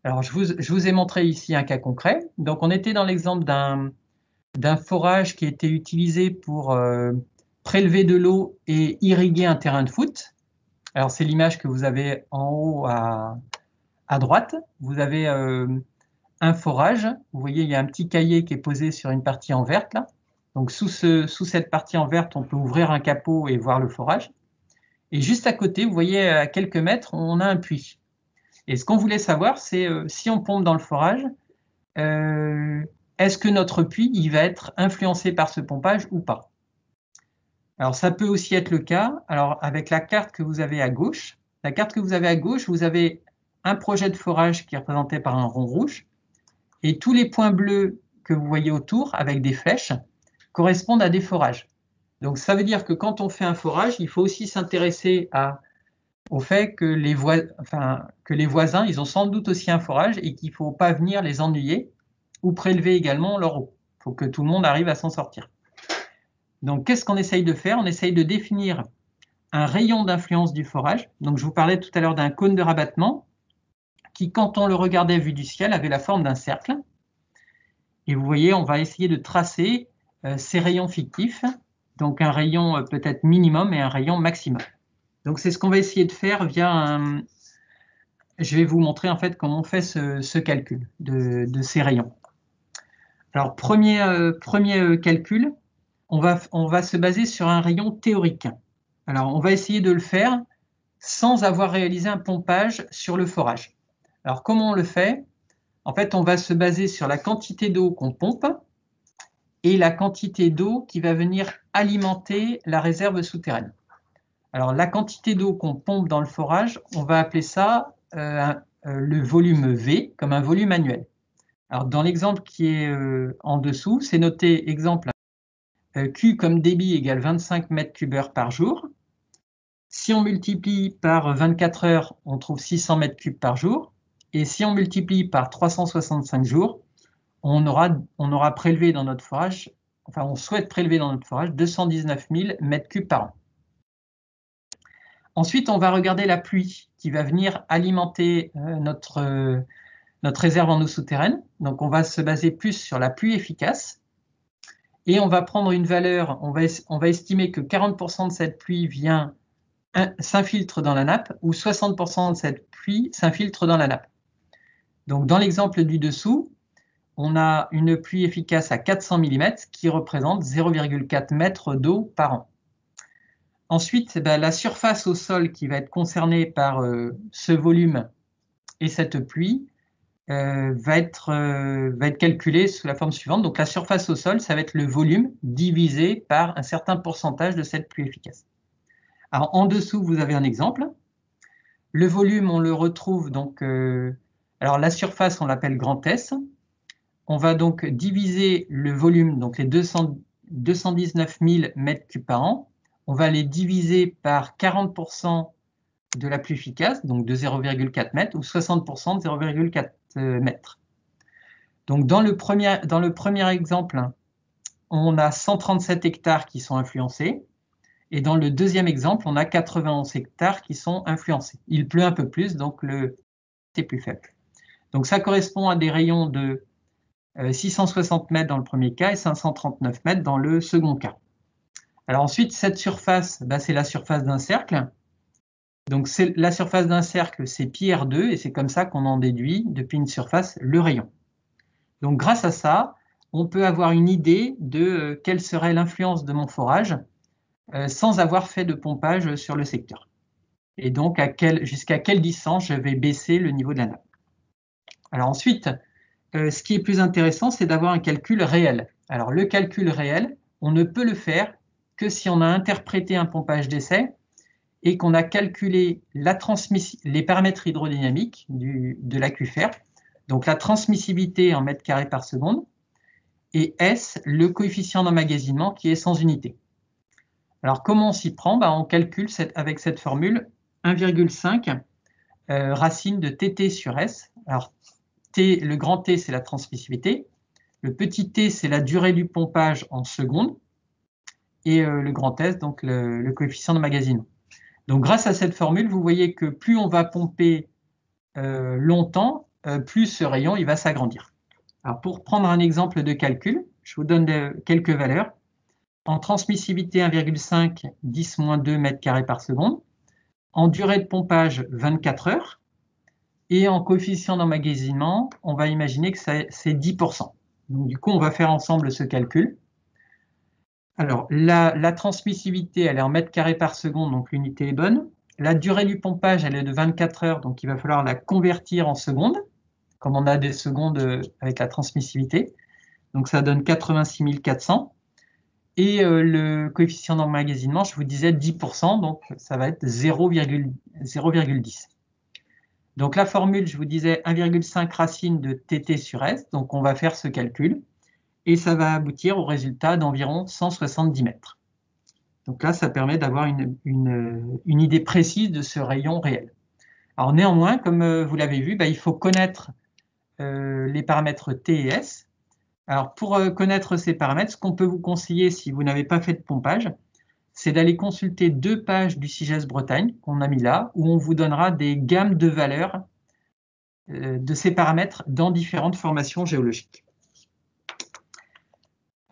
Alors, je vous ai montré ici un cas concret. Donc, on était dans l'exemple d'un forage qui était utilisé pour prélever de l'eau et irriguer un terrain de foot. Alors, c'est l'image que vous avez en haut à droite. Vous avez un forage. Vous voyez, il y a un petit cahier qui est posé sur une partie en verte, là. Donc, sous cette partie en verte, on peut ouvrir un capot et voir le forage. Et juste à côté, vous voyez, à quelques mètres, on a un puits. Et ce qu'on voulait savoir, c'est si on pompe dans le forage, est-ce que notre puits il va être influencé par ce pompage ou pas? Alors, ça peut aussi être le cas. Alors, avec la carte que vous avez à gauche, vous avez un projet de forage qui est représenté par un rond rouge. Et tous les points bleus que vous voyez autour, avec des flèches, correspondent à des forages. Donc, ça veut dire que quand on fait un forage, il faut aussi s'intéresser au fait que les voisins, ils ont sans doute aussi un forage et qu'il ne faut pas venir les ennuyer ou prélever également leur eau. Il faut que tout le monde arrive à s'en sortir. Donc, qu'est-ce qu'on essaye de faire? On essaye de définir un rayon d'influence du forage. Donc, je vous parlais tout à l'heure d'un cône de rabattement qui, quand on le regardait vu du ciel, avait la forme d'un cercle. Et vous voyez, on va essayer de tracer ces rayons fictifs, donc un rayon peut-être minimum et un rayon maximum. Donc, c'est ce qu'on va essayer de faire via un... Je vais vous montrer en fait comment on fait ce calcul de ces rayons. Alors, premier calcul, on va se baser sur un rayon théorique. Alors, on va essayer de le faire sans avoir réalisé un pompage sur le forage. Alors, comment on le fait? En fait, on va se baser sur la quantité d'eau qu'on pompe et la quantité d'eau qui va venir alimenter la réserve souterraine. Alors, la quantité d'eau qu'on pompe dans le forage, on va appeler ça le volume V, comme un volume annuel. Alors, dans l'exemple qui est en dessous, c'est noté exemple Q comme débit égale 25 mètres cubes heure par jour. Si on multiplie par 24 heures, on trouve 600 mètres cubes par jour. Et si on multiplie par 365 jours, on aura prélevé dans notre forage, enfin, on souhaite prélever dans notre forage 219 000 mètres cubes par an. Ensuite, on va regarder la pluie qui va venir alimenter notre réserve en eau souterraine. Donc, on va se baser plus sur la pluie efficace. Et on va prendre une valeur, on va estimer que 40% de cette pluie s'infiltre dans la nappe ou 60% de cette pluie s'infiltre dans la nappe. Donc, dans l'exemple du dessous, on a une pluie efficace à 400 mm qui représente 0,4 mètres d'eau par an. Ensuite, la surface au sol qui va être concernée par ce volume et cette pluie va être calculée sous la forme suivante. Donc, la surface au sol, ça va être le volume divisé par un certain pourcentage de cette pluie efficace. Alors, en dessous, vous avez un exemple. Le volume, on le retrouve donc... alors, la surface, on l'appelle grand S. On va donc diviser le volume, donc les 219 000 mètres cubes par an. On va les diviser par 40% de la pluie efficace, donc de 0,4 mètres, ou 60% de 0,4 mètres. Donc, dans le premier exemple, on a 137 hectares qui sont influencés. Et dans le deuxième exemple, on a 91 hectares qui sont influencés. Il pleut un peu plus, donc c'est plus faible. Donc, ça correspond à des rayons de 660 mètres dans le premier cas et 539 mètres dans le second cas. Alors ensuite, cette surface, c'est la surface d'un cercle. Donc la surface d'un cercle, c'est πr2, et c'est comme ça qu'on en déduit, depuis une surface, le rayon. Donc grâce à ça, on peut avoir une idée de quelle serait l'influence de mon forage sans avoir fait de pompage sur le secteur. Et donc, jusqu'à quelle distance je vais baisser le niveau de la nappe. Alors ensuite, ce qui est plus intéressant, c'est d'avoir un calcul réel. Alors le calcul réel, on ne peut le faire que si on a interprété un pompage d'essai et qu'on a calculé les paramètres hydrodynamiques de l'aquifère, donc la transmissibilité en mètres carrés par seconde, et S, le coefficient d'emmagasinement qui est sans unité. Alors comment on s'y prend? On calcule avec cette formule 1,5 racine de TT sur S. Alors le grand T, c'est la transmissibilité. Le petit t, c'est la durée du pompage en secondes. Et le grand S, donc le coefficient d'emmagasinement. Donc, grâce à cette formule, vous voyez que plus on va pomper longtemps, plus ce rayon il va s'agrandir. Alors, pour prendre un exemple de calcul, je vous donne quelques valeurs. En transmissibilité 1,5, 10-2 mètres carrés par seconde. En durée de pompage, 24 heures. Et en coefficient d'emmagasinement, on va imaginer que c'est 10%. Donc, du coup, on va faire ensemble ce calcul. Alors, la transmissibilité, elle est en mètres carrés par seconde, donc l'unité est bonne. La durée du pompage, elle est de 24 heures, donc il va falloir la convertir en secondes, comme on a des secondes avec la transmissibilité. Donc, ça donne 86 400. Et le coefficient d'emmagasinement, je vous disais 10%, donc ça va être 0,10. Donc, la formule, je vous disais 1,5 racine de TT sur S, donc on va faire ce calcul. Et ça va aboutir au résultat d'environ 170 mètres. Donc là, ça permet d'avoir une idée précise de ce rayon réel. Alors néanmoins, comme vous l'avez vu, il faut connaître les paramètres T et S. Alors pour connaître ces paramètres, ce qu'on peut vous conseiller si vous n'avez pas fait de pompage, c'est d'aller consulter 2 pages du CIGES Bretagne qu'on a mis là, où on vous donnera des gammes de valeurs de ces paramètres dans différentes formations géologiques.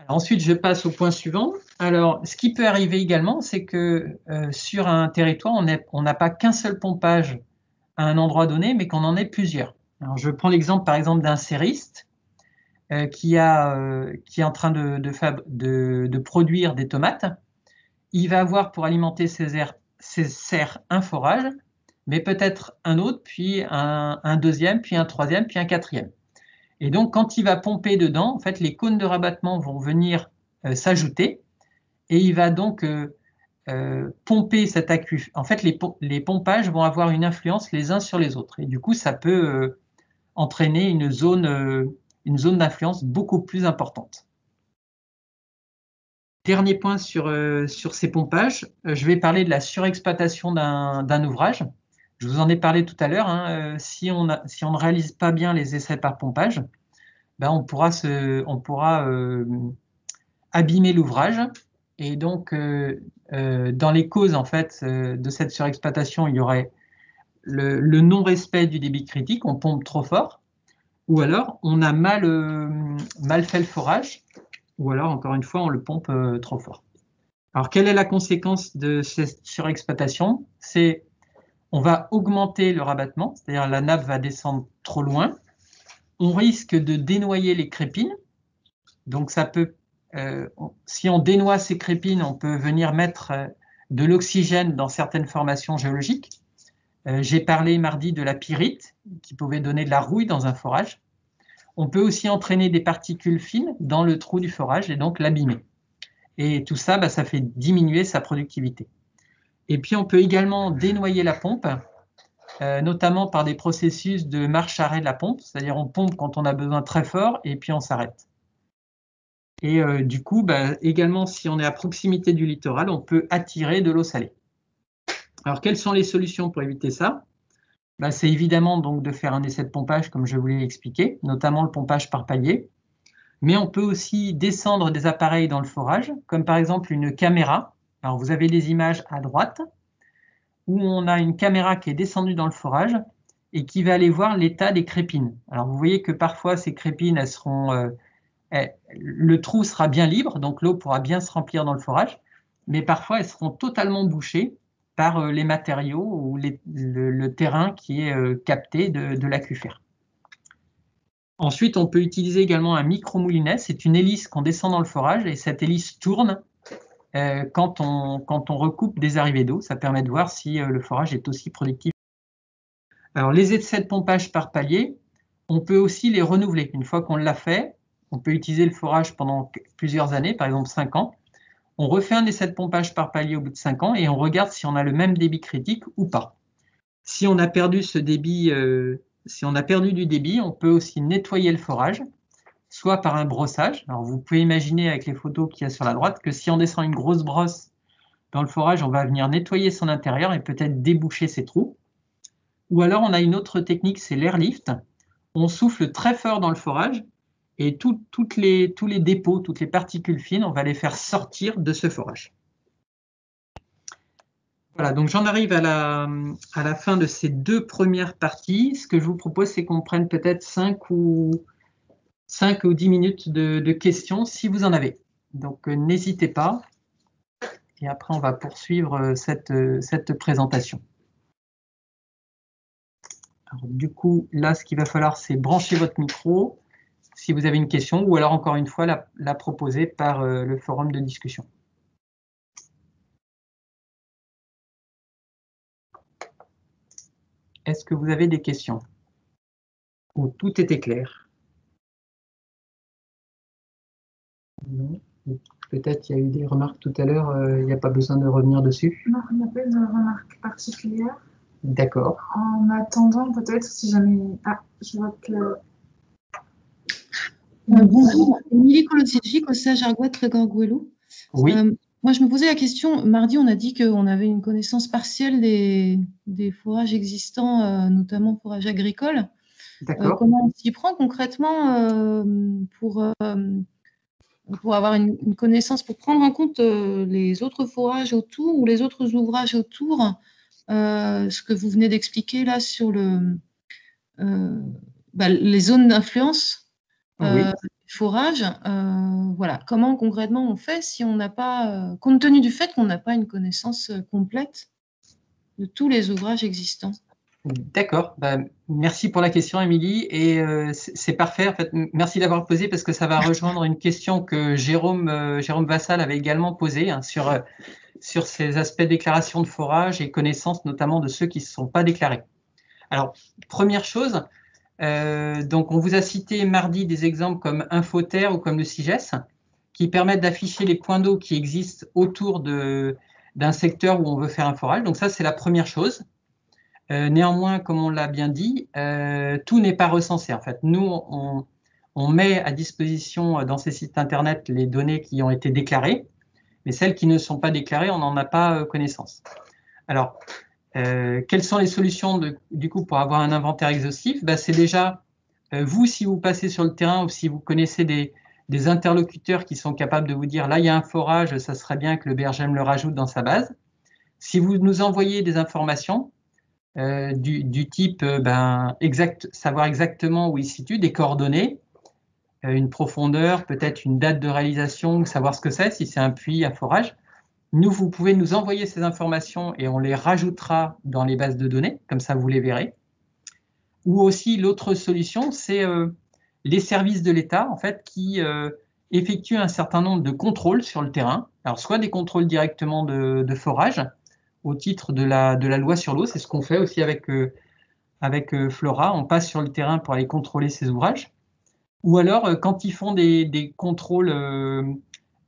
Ensuite, je passe au point suivant. Alors, ce qui peut arriver également, c'est que sur un territoire, on n'a pas qu'un seul pompage à un endroit donné, mais qu'on en ait plusieurs. Alors, je prends l'exemple, par exemple, d'un serriste qui est en train de produire des tomates. Il va avoir pour alimenter ses serres un forage, mais peut-être un autre, puis un deuxième, puis un troisième, puis un quatrième. Et donc, quand il va pomper dedans, en fait, les cônes de rabattement vont venir s'ajouter et il va donc pomper cet aquifère. En fait, les pompages vont avoir une influence les uns sur les autres. Et du coup, ça peut entraîner une zone d'influence beaucoup plus importante. Dernier point sur ces pompages, je vais parler de la surexploitation d'un ouvrage. Je vous en ai parlé tout à l'heure. Si on ne réalise pas bien les essais par pompage, on pourra abîmer l'ouvrage. Et donc, dans les causes en fait, de cette surexploitation, il y aurait le non-respect du débit critique, on pompe trop fort, ou alors on a mal fait le forage, ou alors, encore une fois, on le pompe trop fort. Alors, quelle est la conséquence de cette surexploitation? C'est on va augmenter le rabattement, c'est-à-dire la nappe va descendre trop loin. On risque de dénoyer les crépines. Donc, ça peut, si on dénoie ces crépines, on peut venir mettre de l'oxygène dans certaines formations géologiques. J'ai parlé mardi de la pyrite, qui pouvait donner de la rouille dans un forage. On peut aussi entraîner des particules fines dans le trou du forage et donc l'abîmer. Et tout ça, ça fait diminuer sa productivité. Et puis, on peut également dénoyer la pompe, notamment par des processus de marche-arrêt de la pompe, c'est-à-dire on pompe quand on a besoin très fort et puis on s'arrête. Et du coup, également, si on est à proximité du littoral, on peut attirer de l'eau salée. Alors, quelles sont les solutions pour éviter ça? C'est évidemment donc de faire un essai de pompage, comme je vous l'ai expliqué, notamment le pompage par palier. Mais on peut aussi descendre des appareils dans le forage, comme par exemple une caméra. Alors, vous avez des images à droite, où on a une caméra qui est descendue dans le forage et qui va aller voir l'état des crépines. Alors, vous voyez que parfois, ces crépines, elles seront... le trou sera bien libre, donc l'eau pourra bien se remplir dans le forage, mais parfois, elles seront totalement bouchées par les matériaux ou le terrain qui est capté de l'aquifère. Ensuite, on peut utiliser également un micro-moulinet. C'est une hélice qu'on descend dans le forage et cette hélice tourne quand on recoupe des arrivées d'eau. Ça permet de voir si le forage est aussi productif. Alors, les essais de pompage par palier, on peut aussi les renouveler. Une fois qu'on l'a fait, on peut utiliser le forage pendant plusieurs années, par exemple 5 ans. On refait un essai de pompage par palier au bout de 5 ans et on regarde si on a le même débit critique ou pas. Si on a perdu ce débit, si on a perdu du débit, on peut aussi nettoyer le forage, soit par un brossage. Alors vous pouvez imaginer avec les photos qu'il y a sur la droite que si on descend une grosse brosse dans le forage, on va venir nettoyer son intérieur et peut-être déboucher ses trous. Ou alors on a une autre technique, c'est l'airlift. On souffle très fort dans le forage et tous les dépôts, toutes les particules fines, on va les faire sortir de ce forage. Voilà, donc j'en arrive à la fin de ces 2 premières parties. Ce que je vous propose, c'est qu'on prenne peut-être 5 ou 10 minutes de questions, si vous en avez. Donc n'hésitez pas. Et après, on va poursuivre cette présentation. Alors, du coup, là, ce qu'il va falloir, c'est brancher votre micro, si vous avez une question, ou alors, encore une fois, la proposer par le forum de discussion. Est-ce que vous avez des questions? Ou tout était clair? Non. Peut-être il y a eu des remarques tout à l'heure, il n'y a pas besoin de revenir dessus? Non, il n'y a pas eu de remarques particulières. D'accord. En attendant, peut-être, si jamais... Ah, je vois que... Bonjour, Émilie Colossi, Cossage Argoët Trégorguelo. Oui. Moi, je me posais la question, mardi, on a dit qu'on avait une connaissance partielle des forages existants, notamment forages agricoles. D'accord. Comment on s'y prend concrètement pour avoir une connaissance, pour prendre en compte les autres forages autour ou les autres ouvrages autour, ce que vous venez d'expliquer là sur les zones d'influence Oui. du forage. Voilà. Comment concrètement on fait si on n'a pas, compte tenu du fait qu'on n'a pas une connaissance complète de tous les ouvrages existants? D'accord, merci pour la question, Émilie, et c'est parfait. En fait, merci d'avoir posé parce que ça va rejoindre une question que Jérôme Vassal avait également posée sur ces aspects déclaration de forage et connaissance notamment de ceux qui ne se sont pas déclarés. Alors, première chose, donc on vous a cité mardi des exemples comme Infoterre ou comme le CIGES qui permettent d'afficher les points d'eau qui existent autour d'un secteur où on veut faire un forage. Donc ça, c'est la première chose. Néanmoins, comme on l'a bien dit, tout n'est pas recensé. En fait, nous, on met à disposition dans ces sites internet les données qui ont été déclarées, mais celles qui ne sont pas déclarées, on n'en a pas connaissance. Alors, quelles sont les solutions du coup pour avoir un inventaire exhaustif? C'est déjà, vous, si vous passez sur le terrain ou si vous connaissez des interlocuteurs qui sont capables de vous dire, là, il y a un forage, ça serait bien que le BRGM le rajoute dans sa base. Si vous nous envoyez des informations, du type savoir exactement où il se situe, des coordonnées, une profondeur, peut-être une date de réalisation, savoir ce que c'est, si c'est un puits, un forage. Vous pouvez nous envoyer ces informations et on les rajoutera dans les bases de données, comme ça vous les verrez. Ou aussi l'autre solution, c'est les services de l'État en fait, qui effectuent un certain nombre de contrôles sur le terrain. Alors soit des contrôles directement de forage, au titre de la loi sur l'eau. C'est ce qu'on fait aussi avec Flora. On passe sur le terrain pour aller contrôler ces ouvrages. Ou alors, quand ils font des contrôles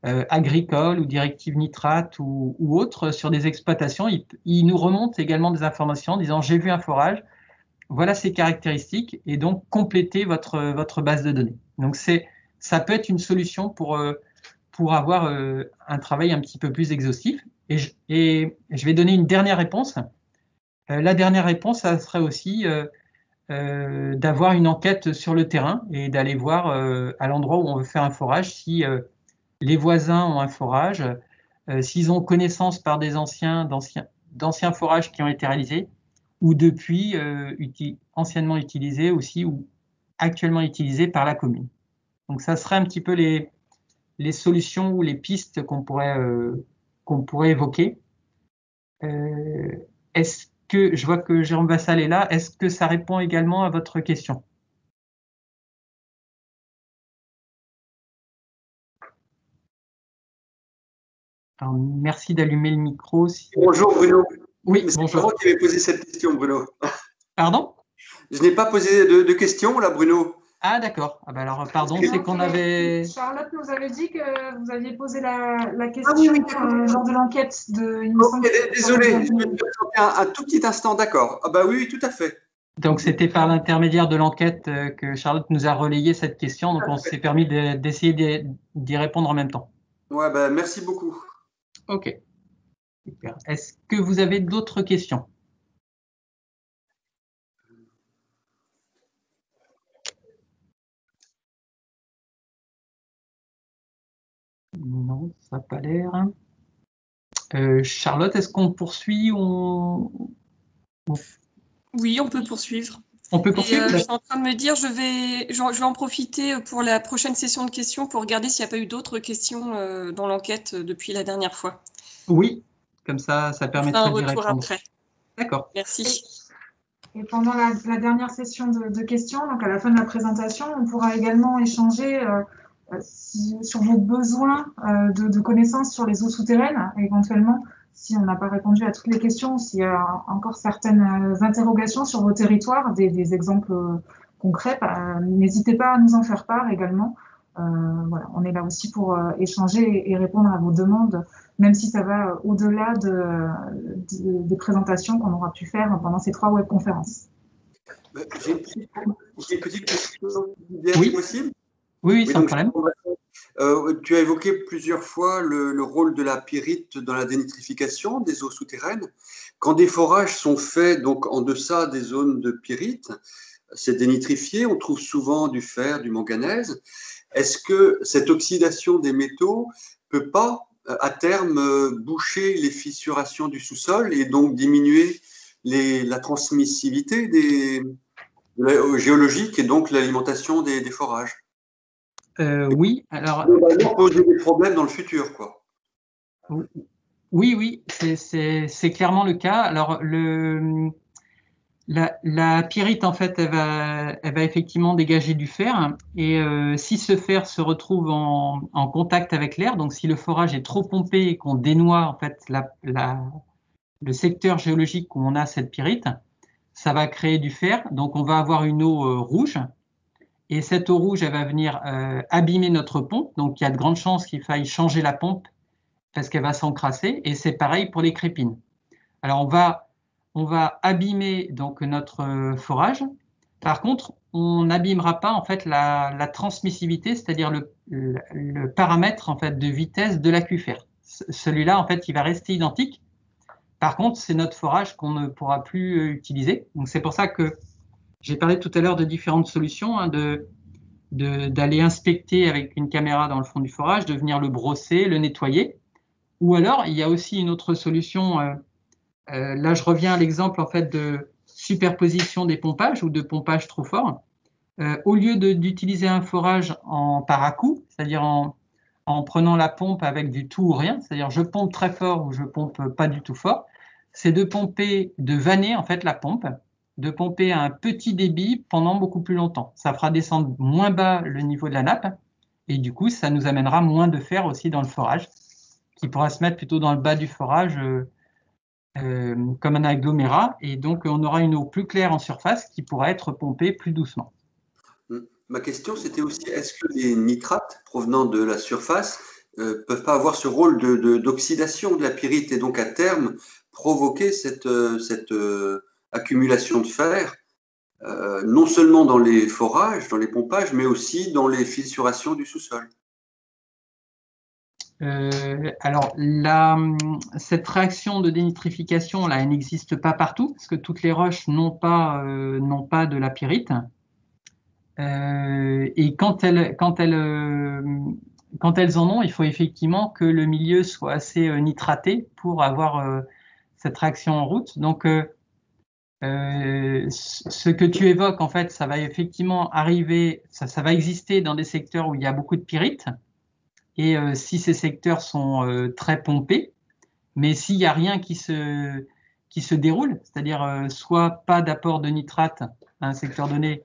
agricoles ou directives nitrates ou autres sur des exploitations, ils nous remontent également des informations en disant « j'ai vu un forage, voilà ses caractéristiques » et donc compléter votre base de données. Donc, ça peut être une solution pour avoir un travail un petit peu plus exhaustif. Et je vais donner une dernière réponse. La dernière réponse, ça serait aussi d'avoir une enquête sur le terrain et d'aller voir à l'endroit où on veut faire un forage si les voisins ont un forage, s'ils ont connaissance par des d'anciens forages qui ont été réalisés ou depuis anciennement utilisés aussi ou actuellement utilisés par la commune. Donc ça serait un petit peu les solutions ou les pistes qu'on pourrait évoquer. Est-ce que, je vois que Jérôme Vassal est là, est-ce que ça répond également à votre question? Alors, merci d'allumer le micro. Bonjour Bruno. Oui, c'est bonjour. moi qui avais posé cette question, Bruno. Pardon? Je n'ai pas posé de questions, là, Bruno. Ah, d'accord. Ah, bah alors, pardon, c'est qu'on avait… Charlotte nous avait dit que vous aviez posé la question oui, lors de l'enquête de. Désolé, je me suis un tout petit instant, d'accord. Ah bah oui, tout à fait. Donc, c'était par l'intermédiaire de l'enquête que Charlotte nous a relayé cette question. Donc, on s'est permis d'essayer d'y répondre en même temps. Ouais, bah, merci beaucoup. OK. Super. Est-ce que vous avez d'autres questions? Non, ça n'a pas l'air. Charlotte, est-ce qu'on poursuit ou Oui, on peut poursuivre. On peut poursuivre. Je suis en train de me dire, je vais en profiter pour la prochaine session de questions pour regarder s'il n'y a pas eu d'autres questions dans l'enquête depuis la dernière fois. Oui, comme ça permettra d'y répondre. Après. D'accord. Merci. Et pendant la dernière session de questions, donc à la fin de la présentation, on pourra également échanger sur vos besoins de connaissances sur les eaux souterraines, éventuellement, si on n'a pas répondu à toutes les questions, s'il y a encore certaines interrogations sur vos territoires, des exemples concrets, n'hésitez pas à nous en faire part également. Voilà, on est là aussi pour échanger et répondre à vos demandes, même si ça va au-delà des présentations qu'on aura pu faire pendant ces 3 webconférences. J'ai une petite question, oui. possible? Oui, sans problème. Tu as évoqué plusieurs fois le rôle de la pyrite dans la dénitrification des eaux souterraines. Quand des forages sont faits donc en deçà des zones de pyrite, c'est dénitrifié, on trouve souvent du fer, du manganèse. Est-ce que cette oxydation des métaux peut pas, à terme, boucher les fissurations du sous-sol et donc diminuer la transmissivité géologique et donc l'alimentation des forages? Oui, alors… poser des problèmes dans le futur, quoi. Oui, c'est clairement le cas. Alors, la pyrite, en fait, elle va effectivement dégager du fer. Et si ce fer se retrouve en contact avec l'air, donc si le forage est trop pompé et qu'on dénoie en fait le secteur géologique où on a cette pyrite, ça va créer du fer. Donc, on va avoir une eau rouge. Et cette eau rouge, elle va venir abîmer notre pompe. Donc, il y a de grandes chances qu'il faille changer la pompe parce qu'elle va s'encrasser. Et c'est pareil pour les crépines. Alors, on va abîmer donc notre forage. Par contre, on n'abîmera pas en fait la transmissivité, c'est-à-dire le paramètre en fait de vitesse de l'aquifère. Celui-là, en fait, il va rester identique. Par contre, c'est notre forage qu'on ne pourra plus utiliser. Donc, c'est pour ça que j'ai parlé tout à l'heure de différentes solutions, hein, d'aller inspecter avec une caméra dans le fond du forage, de venir le brosser, le nettoyer. Ou alors, il y a aussi une autre solution. Là, je reviens à l'exemple en fait de superposition des pompages ou de pompage trop fort. Au lieu d'utiliser un forage par à-coup, c'est-à-dire en prenant la pompe avec du tout ou rien, c'est-à-dire je pompe très fort ou je pompe pas du tout fort, c'est de vanner en fait la pompe, de pomper à un petit débit pendant beaucoup plus longtemps. Ça fera descendre moins bas le niveau de la nappe et du coup, ça nous amènera moins de fer aussi dans le forage, qui pourra se mettre plutôt dans le bas du forage comme un agglomérat, et donc on aura une eau plus claire en surface qui pourra être pompée plus doucement. Ma question, c'était aussi, est-ce que les nitrates provenant de la surface peuvent pas avoir ce rôle d'oxydation de la pyrite et donc à terme provoquer cette accumulation de fer, non seulement dans les forages, dans les pompages, mais aussi dans les fissurations du sous-sol? Alors, cette réaction de dénitrification, là, elle n'existe pas partout, parce que toutes les roches n'ont pas de la pyrite. Et quand elles en ont, il faut effectivement que le milieu soit assez nitraté pour avoir cette réaction en route. Donc, ce que tu évoques, en fait, ça va effectivement arriver, ça va exister dans des secteurs où il y a beaucoup de pyrite. Et si ces secteurs sont très pompés, mais s'il n'y a rien qui se déroule, c'est-à-dire soit pas d'apport de nitrate à un secteur donné,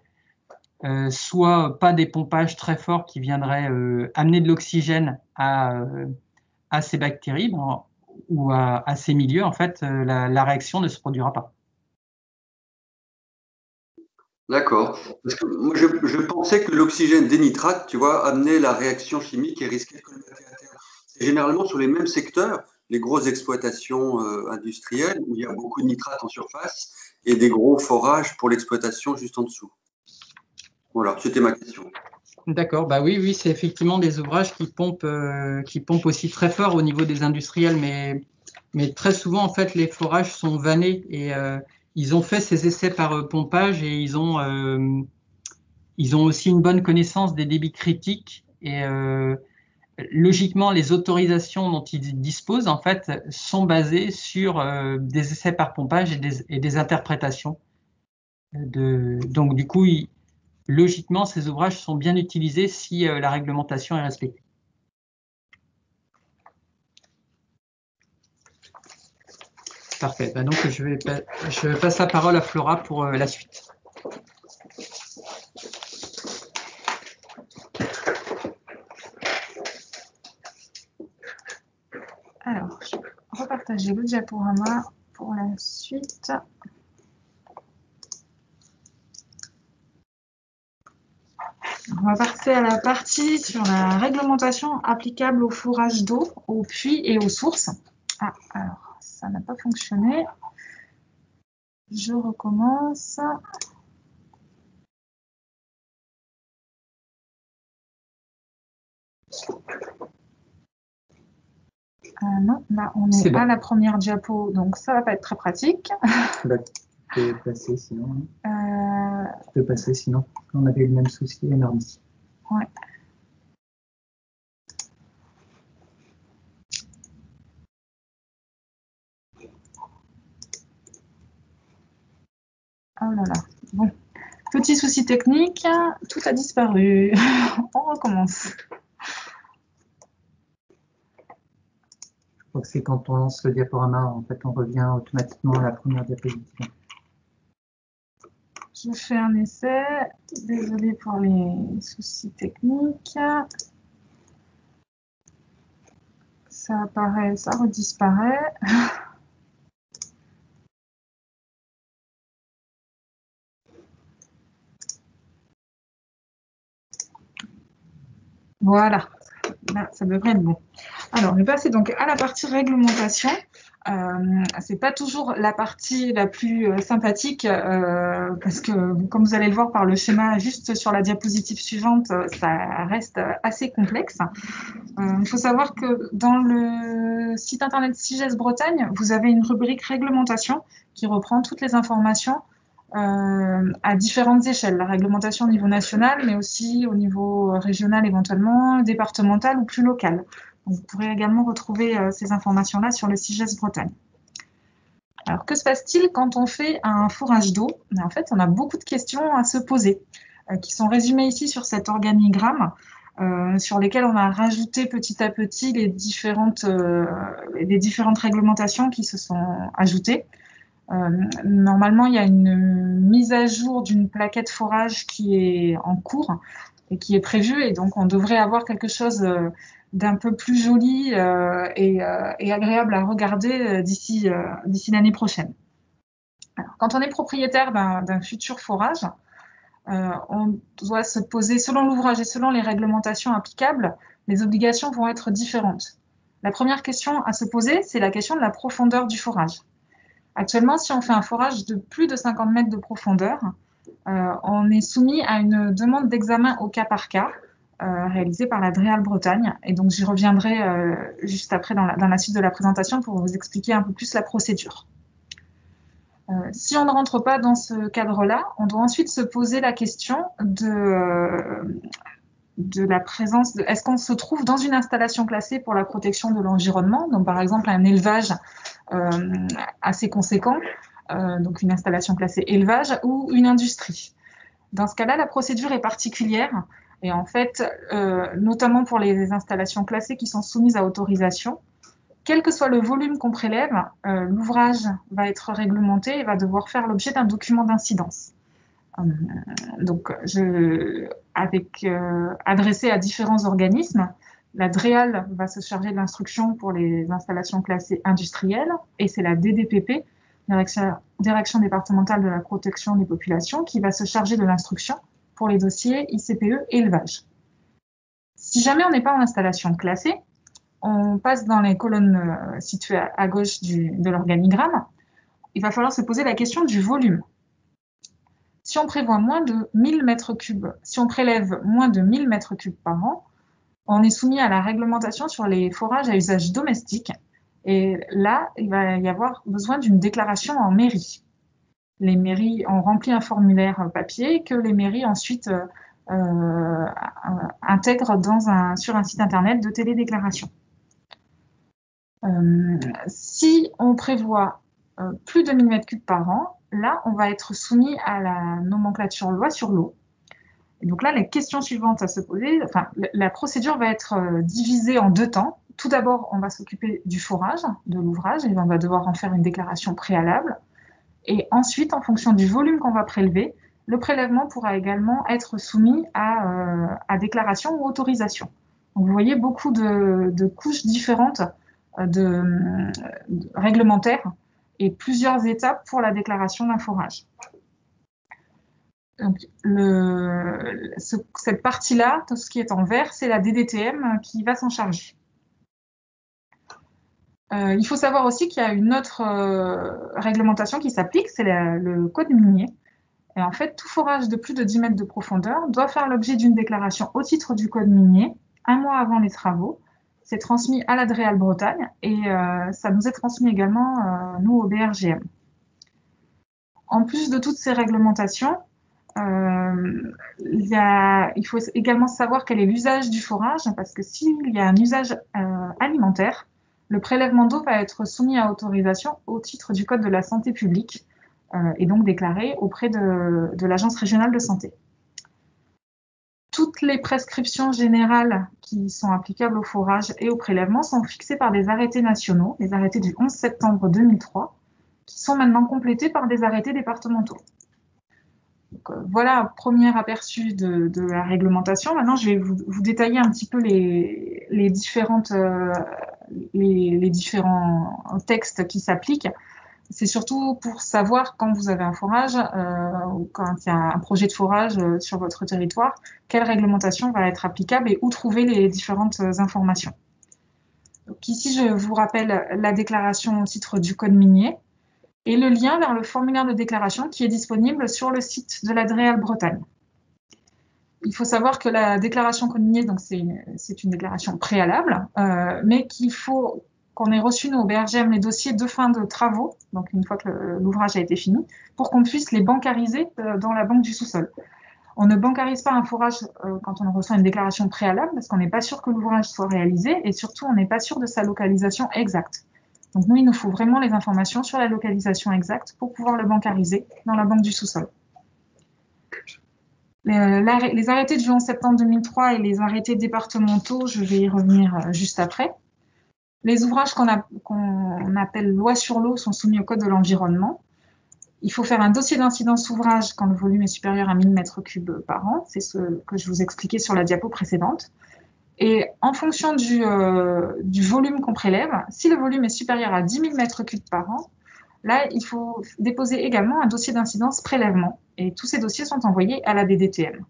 soit pas des pompages très forts qui viendraient amener de l'oxygène à à ces bactéries ou à ces milieux, en fait, la réaction ne se produira pas. D'accord. Parce que moi, je pensais que l'oxygène dénitrate, tu vois, amenait la réaction chimique et risquait de colmater à terre. C'est généralement sur les mêmes secteurs, les grosses exploitations industrielles, où il y a beaucoup de nitrate en surface, et des gros forages pour l'exploitation juste en dessous. Voilà, c'était ma question. D'accord, bah oui, c'est effectivement des ouvrages qui pompent aussi très fort au niveau des industriels, mais très souvent, en fait, les forages sont vannés et ils ont fait ces essais par pompage et ils ont aussi une bonne connaissance des débits critiques et logiquement, les autorisations dont ils disposent, en fait, sont basées sur des essais par pompage et des interprétations. Donc, du coup, logiquement, ces ouvrages sont bien utilisés si la réglementation est respectée. Parfait. Ben donc, je passe la parole à Flora pour la suite. Alors, je vais repartager le diaporama pour la suite. On va passer à la partie sur la réglementation applicable au fourrage d'eau, aux puits et aux sources. Ah, alors, ça n'a pas fonctionné. Je recommence. Ah non, là, on est bon. à la première diapo, donc ça va pas être très pratique. Bah, tu peux passer sinon. Tu peux passer sinon. On avait eu le même souci énorme. Ouais. Oh là là. Bon. Petit souci technique, tout a disparu. On recommence. Je crois que c'est quand on lance le diaporama, en fait, on revient automatiquement à la première diapositive. Je fais un essai. Désolée pour les soucis techniques. Ça apparaît, ça redisparaît. Voilà, là, ça devrait être bon. Alors, on est passé donc à la partie réglementation. C'est pas toujours la partie la plus sympathique parce que, comme vous allez le voir par le schéma juste sur la diapositive suivante, ça reste assez complexe. Il faut savoir que dans le site internet CIGES Bretagne, vous avez une rubrique réglementation qui reprend toutes les informations à différentes échelles, la réglementation au niveau national, mais aussi au niveau régional éventuellement, départemental ou plus local. Donc, vous pourrez également retrouver ces informations-là sur le CIGES Bretagne. Alors, que se passe-t-il quand on fait un fourrage d'eau? En fait, on a beaucoup de questions à se poser, qui sont résumées ici sur cet organigramme, sur lesquelles on a rajouté petit à petit les différentes réglementations qui se sont ajoutées. Normalement, il y a une mise à jour d'une plaquette forage qui est en cours et qui est prévue, et donc on devrait avoir quelque chose d'un peu plus joli et agréable à regarder d'ici l'année prochaine. Alors, quand on est propriétaire d'un futur forage, on doit se poser, selon l'ouvrage et selon les réglementations applicables, les obligations vont être différentes. La première question à se poser, c'est la question de la profondeur du forage. Actuellement, si on fait un forage de plus de 50 mètres de profondeur, on est soumis à une demande d'examen au cas par cas réalisée par la DREAL Bretagne. Et donc, j'y reviendrai juste après dans la suite de la présentation pour vous expliquer un peu plus la procédure. Si on ne rentre pas dans ce cadre-là, on doit ensuite se poser la question de la présence de... Est-ce qu'on se trouve dans une installation classée pour la protection de l'environnement? Donc, par exemple, un élevage assez conséquent, donc une installation classée élevage ou une industrie. Dans ce cas-là, la procédure est particulière et en fait, notamment pour les installations classées qui sont soumises à autorisation, quel que soit le volume qu'on prélève, l'ouvrage va être réglementé et va devoir faire l'objet d'un document d'incidence. Donc, adressé à différents organismes La DREAL va se charger de l'instruction pour les installations classées industrielles et c'est la DDPP, Direction départementale de la protection des populations, qui va se charger de l'instruction pour les dossiers ICPE élevage. Si jamais on n'est pas en installation classée, on passe dans les colonnes situées à gauche de l'organigramme. Il va falloir se poser la question du volume. Si on prévoit moins de 1000 mètres cubes, si on prélève moins de 1000 mètres cubes par an, on est soumis à la réglementation sur les forages à usage domestique. Et là, il va y avoir besoin d'une déclaration en mairie. Les mairies ont rempli un formulaire papier que les mairies ensuite intègrent sur un site internet de télédéclaration. Si on prévoit plus de 1000 m3 par an, là, on va être soumis à la nomenclature loi sur l'eau. Et donc là, les questions suivantes à se poser, la procédure va être divisée en 2 temps. Tout d'abord, on va s'occuper du forage, de l'ouvrage, et on va devoir en faire une déclaration préalable. Et ensuite, en fonction du volume qu'on va prélever, le prélèvement pourra également être soumis à déclaration ou autorisation. Donc, vous voyez beaucoup de couches différentes réglementaires et plusieurs étapes pour la déclaration d'un forage. Donc, cette partie-là, tout ce qui est en vert, c'est la DDTM qui va s'en charger. Il faut savoir aussi qu'il y a une autre réglementation qui s'applique, c'est le code minier. Et en fait, tout forage de plus de 10 mètres de profondeur doit faire l'objet d'une déclaration au titre du code minier, 1 mois avant les travaux. C'est transmis à la DREAL Bretagne et ça nous est transmis également, nous, au BRGM. En plus de toutes ces réglementations, il faut également savoir quel est l'usage du forage, parce que s'il y a un usage alimentaire, le prélèvement d'eau va être soumis à autorisation au titre du Code de la santé publique et donc déclaré auprès de l'Agence régionale de santé. Toutes les prescriptions générales qui sont applicables au forage et au prélèvement sont fixées par des arrêtés nationaux, les arrêtés du 11 septembre 2003, qui sont maintenant complétés par des arrêtés départementaux. Donc, voilà un premier aperçu de la réglementation. Maintenant, je vais vous détailler un petit peu les différents textes qui s'appliquent. C'est surtout pour savoir quand vous avez un forage ou quand il y a un projet de forage sur votre territoire, quelle réglementation va être applicable et où trouver les différentes informations. Donc ici, je vous rappelle la déclaration au titre du code minier et le lien vers le formulaire de déclaration qui est disponible sur le site de la DREAL Bretagne. Il faut savoir que la déclaration code minier, c'est une déclaration préalable, mais qu'il faut qu'on ait reçu, nous, au BRGM, les dossiers de fin de travaux, donc une fois que l'ouvrage a été fini, pour qu'on puisse les bancariser dans la banque du sous-sol. On ne bancarise pas un forage quand on reçoit une déclaration préalable, parce qu'on n'est pas sûr que l'ouvrage soit réalisé, et surtout, on n'est pas sûr de sa localisation exacte. Donc nous, il nous faut vraiment les informations sur la localisation exacte pour pouvoir le bancariser dans la banque du sous-sol. Les arrêtés du 11 septembre 2003 et les arrêtés départementaux, je vais y revenir juste après. Les ouvrages qu'on appelle loi sur l'eau sont soumis au Code de l'environnement. Il faut faire un dossier d'incidence ouvrage quand le volume est supérieur à 1000 m3 par an. C'est ce que je vous expliquais sur la diapo précédente. Et en fonction du volume qu'on prélève, si le volume est supérieur à 10 000 m3 par an, là, il faut déposer également un dossier d'incidence prélèvement. Et tous ces dossiers sont envoyés à la DDTM.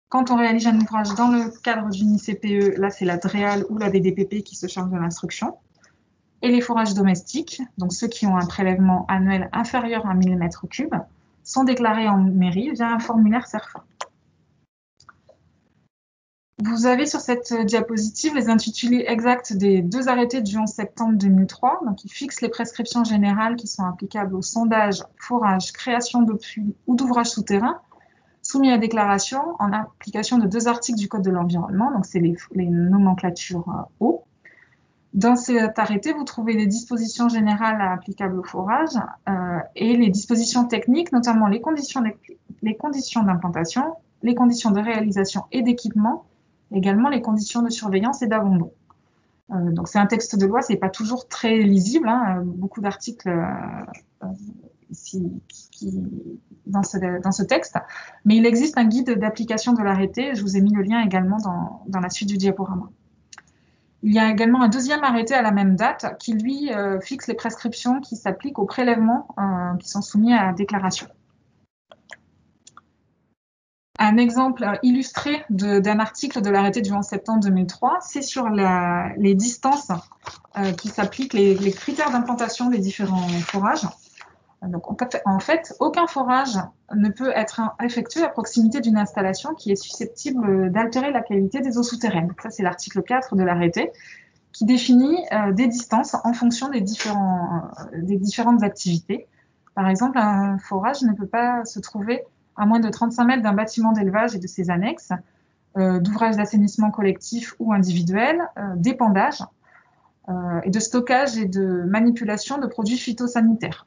Quand on réalise un ouvrage dans le cadre d'une ICPE, là, c'est la DREAL ou la DDPP qui se charge de l'instruction. Et les forages domestiques, donc ceux qui ont un prélèvement annuel inférieur à 1000 m3, sont déclarés en mairie via un formulaire CERFA. Vous avez sur cette diapositive les intitulés exacts des 2 arrêtés du 11 septembre 2003, donc qui fixent les prescriptions générales qui sont applicables au sondage, forage, création de puits ou d'ouvrages souterrains, soumis à déclaration en application de 2 articles du Code de l'environnement, donc c'est les nomenclatures eau. Dans cet arrêté, vous trouvez les dispositions générales applicables au forage et les dispositions techniques, notamment les conditions d'implantation, les conditions de réalisation et d'équipement, également les conditions de surveillance et d'abandon. Donc c'est un texte de loi, c'est pas toujours très lisible, hein, beaucoup d'articles dans ce texte, mais il existe un guide d'application de l'arrêté. Je vous ai mis le lien également dans la suite du diaporama. Il y a également un deuxième arrêté à la même date qui, lui, fixe les prescriptions qui s'appliquent aux prélèvements qui sont soumis à déclaration. Un exemple illustré d'un article de l'arrêté du 11 septembre 2003, c'est sur les distances qui s'appliquent, les critères d'implantation des différents forages. Donc, en fait, aucun forage ne peut être effectué à proximité d'une installation qui est susceptible d'altérer la qualité des eaux souterraines. Ça, c'est l'article 4 de l'arrêté qui définit des distances en fonction des différentes activités. Par exemple, un forage ne peut pas se trouver à moins de 35 mètres d'un bâtiment d'élevage et de ses annexes, d'ouvrages d'assainissement collectif ou individuel, d'épandage et de stockage et de manipulation de produits phytosanitaires.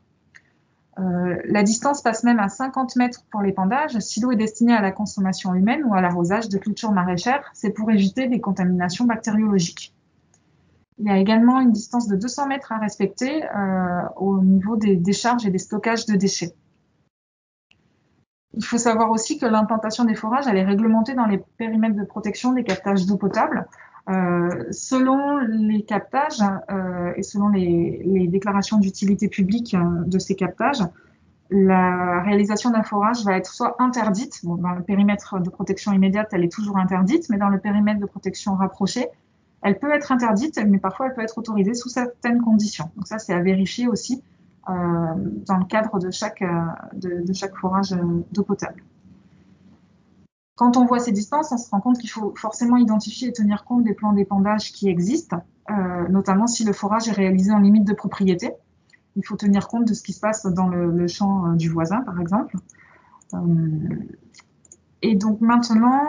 La distance passe même à 50 mètres pour l'épandage. Si l'eau est destinée à la consommation humaine ou à l'arrosage de cultures maraîchères, c'est pour éviter des contaminations bactériologiques. Il y a également une distance de 200 mètres à respecter au niveau des décharges et des stockages de déchets. Il faut savoir aussi que l'implantation des forages, elle est réglementée dans les périmètres de protection des captages d'eau potable. Selon les captages et selon les déclarations d'utilité publique de ces captages, la réalisation d'un forage va être soit interdite, bon, dans le périmètre de protection immédiate, elle est toujours interdite, mais dans le périmètre de protection rapproché, elle peut être interdite, mais parfois elle peut être autorisée sous certaines conditions. Donc ça, c'est à vérifier aussi dans le cadre de chaque forage d'eau potable. Quand on voit ces distances, on se rend compte qu'il faut forcément identifier et tenir compte des plans d'épandage qui existent, notamment si le forage est réalisé en limite de propriété. Il faut tenir compte de ce qui se passe dans le champ du voisin, par exemple. Et donc maintenant,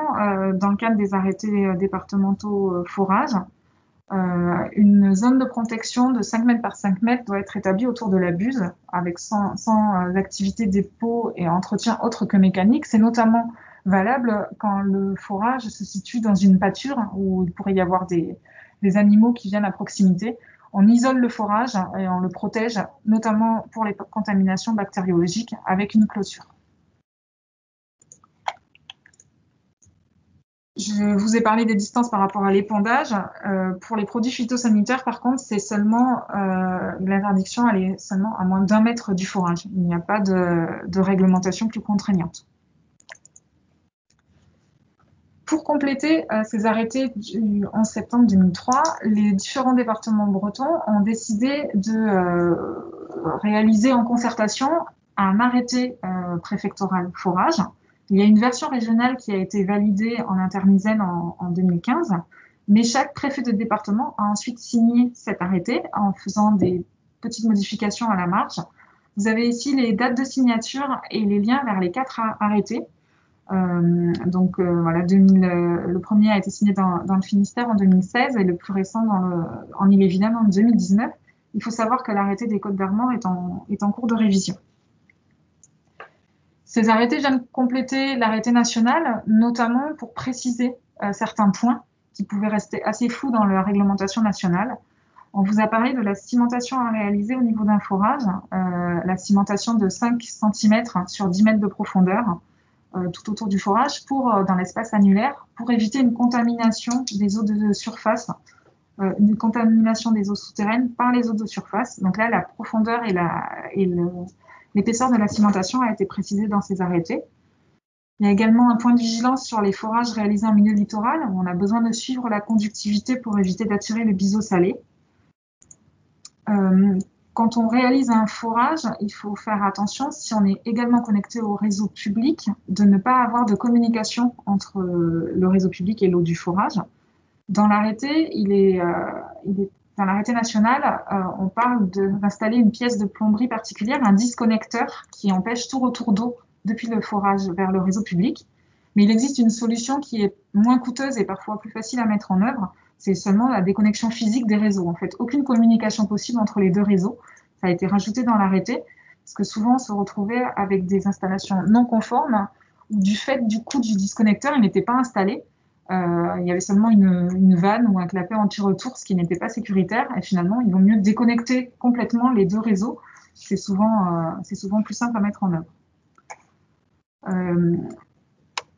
dans le cadre des arrêtés départementaux forage, une zone de protection de 5 mètres par 5 mètres doit être établie autour de la buse, avec sans activité dépôt et entretien autre que mécanique. C'est notamment valable quand le forage se situe dans une pâture où il pourrait y avoir des animaux qui viennent à proximité. On isole le forage et on le protège, notamment pour les contaminations bactériologiques, avec une clôture. Je vous ai parlé des distances par rapport à l'épandage. Pour les produits phytosanitaires, par contre, c'est seulement l'interdiction, elle est seulement à moins d'1 mètre du forage. Il n'y a pas de réglementation plus contraignante. Pour compléter ces arrêtés du 11 septembre 2003, les différents départements bretons ont décidé de réaliser en concertation un arrêté préfectoral forage. Il y a une version régionale qui a été validée en intermisaine en 2015, mais chaque préfet de département a ensuite signé cet arrêté en faisant des petites modifications à la marge. Vous avez ici les dates de signature et les liens vers les 4 arrêtés. Voilà, le premier a été signé dans le Finistère en 2016 et le plus récent en Ille-et-Vilaine en 2019. Il faut savoir que l'arrêté des Côtes-d'Armor est en cours de révision. Ces arrêtés viennent compléter l'arrêté national, notamment pour préciser certains points qui pouvaient rester assez flous dans la réglementation nationale. On vous a parlé de la cimentation à réaliser au niveau d'un forage, la cimentation de 5 cm sur 10 mètres de profondeur, tout autour du forage, dans l'espace annulaire, pour éviter une contamination des eaux de surface, une contamination des eaux souterraines par les eaux de surface. Donc là, la profondeur et l'épaisseur de la cimentation a été précisée dans ces arrêtés. Il y a également un point de vigilance sur les forages réalisés en milieu littoral, où on a besoin de suivre la conductivité pour éviter d'attirer le biseau salé. Quand on réalise un forage, il faut faire attention, si on est également connecté au réseau public, de ne pas avoir de communication entre le réseau public et l'eau du forage. Dans l'arrêté, dans l'arrêté national, on parle d'installer une pièce de plomberie particulière, un disconnecteur qui empêche tout retour d'eau depuis le forage vers le réseau public. Mais il existe une solution qui est moins coûteuse et parfois plus facile à mettre en œuvre. C'est seulement la déconnexion physique des réseaux. En fait, aucune communication possible entre les deux réseaux. Ça a été rajouté dans l'arrêté, parce que souvent, on se retrouvait avec des installations non conformes, où du fait du coût du disconnecteur, il n'était pas installé. Il y avait seulement une vanne ou un clapet anti-retour, ce qui n'était pas sécuritaire. Et finalement, il vaut mieux déconnecter complètement les deux réseaux c'est souvent plus simple à mettre en œuvre.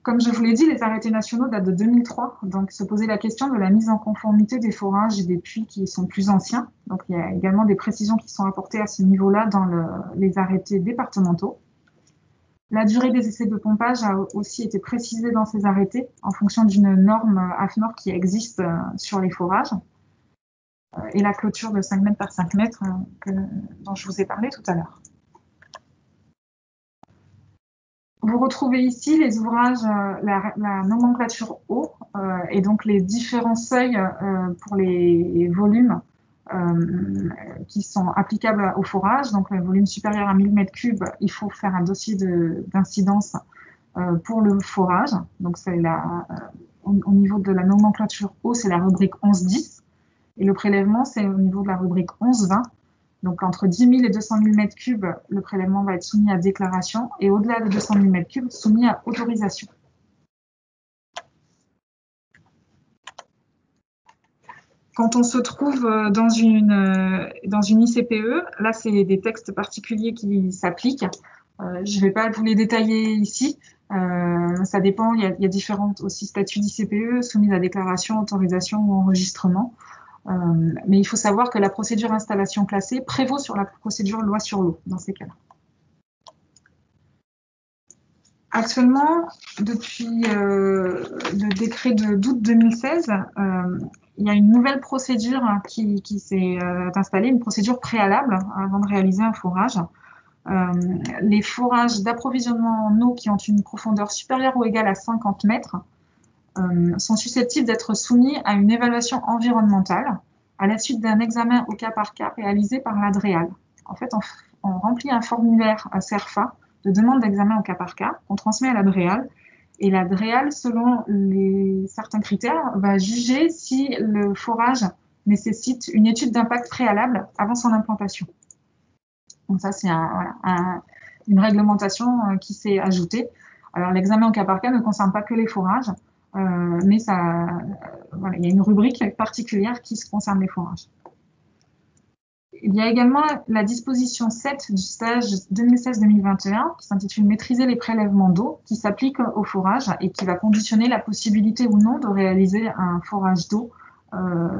Comme je vous l'ai dit, les arrêtés nationaux datent de 2003, donc se poser la question de la mise en conformité des forages et des puits qui sont plus anciens. Donc il y a également des précisions qui sont apportées à ce niveau-là dans les arrêtés départementaux. La durée des essais de pompage a aussi été précisée dans ces arrêtés en fonction d'une norme AFNOR qui existe sur les forages et la clôture de 5 mètres par 5 mètres dont je vous ai parlé tout à l'heure. Vous retrouvez ici les ouvrages, la nomenclature eau et donc les différents seuils pour les volumes qui sont applicables au forage. Donc, le volume supérieur à 1000 m3, il faut faire un dossier d'incidence pour le forage. Donc, c'est au niveau de la nomenclature eau, c'est la rubrique 1110. Et le prélèvement, c'est au niveau de la rubrique 1120. Donc, entre 10 000 et 200 000 m3, le prélèvement va être soumis à déclaration et au-delà de 200 000 m3, soumis à autorisation. Quand on se trouve dans une ICPE, là, c'est des textes particuliers qui s'appliquent. Je ne vais pas vous les détailler ici. Ça dépend, il y a différents aussi statuts d'ICPE soumis à déclaration, autorisation ou enregistrement. Mais il faut savoir que la procédure installation classée prévaut sur la procédure loi sur l'eau dans ces cas-là. Actuellement, depuis le décret d'août 2016, il y a une nouvelle procédure qui s'est installée, une procédure préalable avant de réaliser un forage. Les forages d'approvisionnement en eau qui ont une profondeur supérieure ou égale à 50 mètres sont susceptibles d'être soumis à une évaluation environnementale à la suite d'un examen au cas par cas réalisé par la DREAL. En fait, on remplit un formulaire à CERFA de demande d'examen au cas par cas qu'on transmet à la DREAL. Et la DREAL, selon certains critères, va juger si le forage nécessite une étude d'impact préalable avant son implantation. Donc ça, c'est une réglementation qui s'est ajoutée. Alors, l'examen au cas par cas ne concerne pas que les forages, mais il y a une rubrique particulière qui concerne les forages. Il y a également la disposition 7 du stage 2016-2021 qui s'intitule « Maîtriser les prélèvements d'eau » qui s'applique au forage et qui va conditionner la possibilité ou non de réaliser un forage d'eau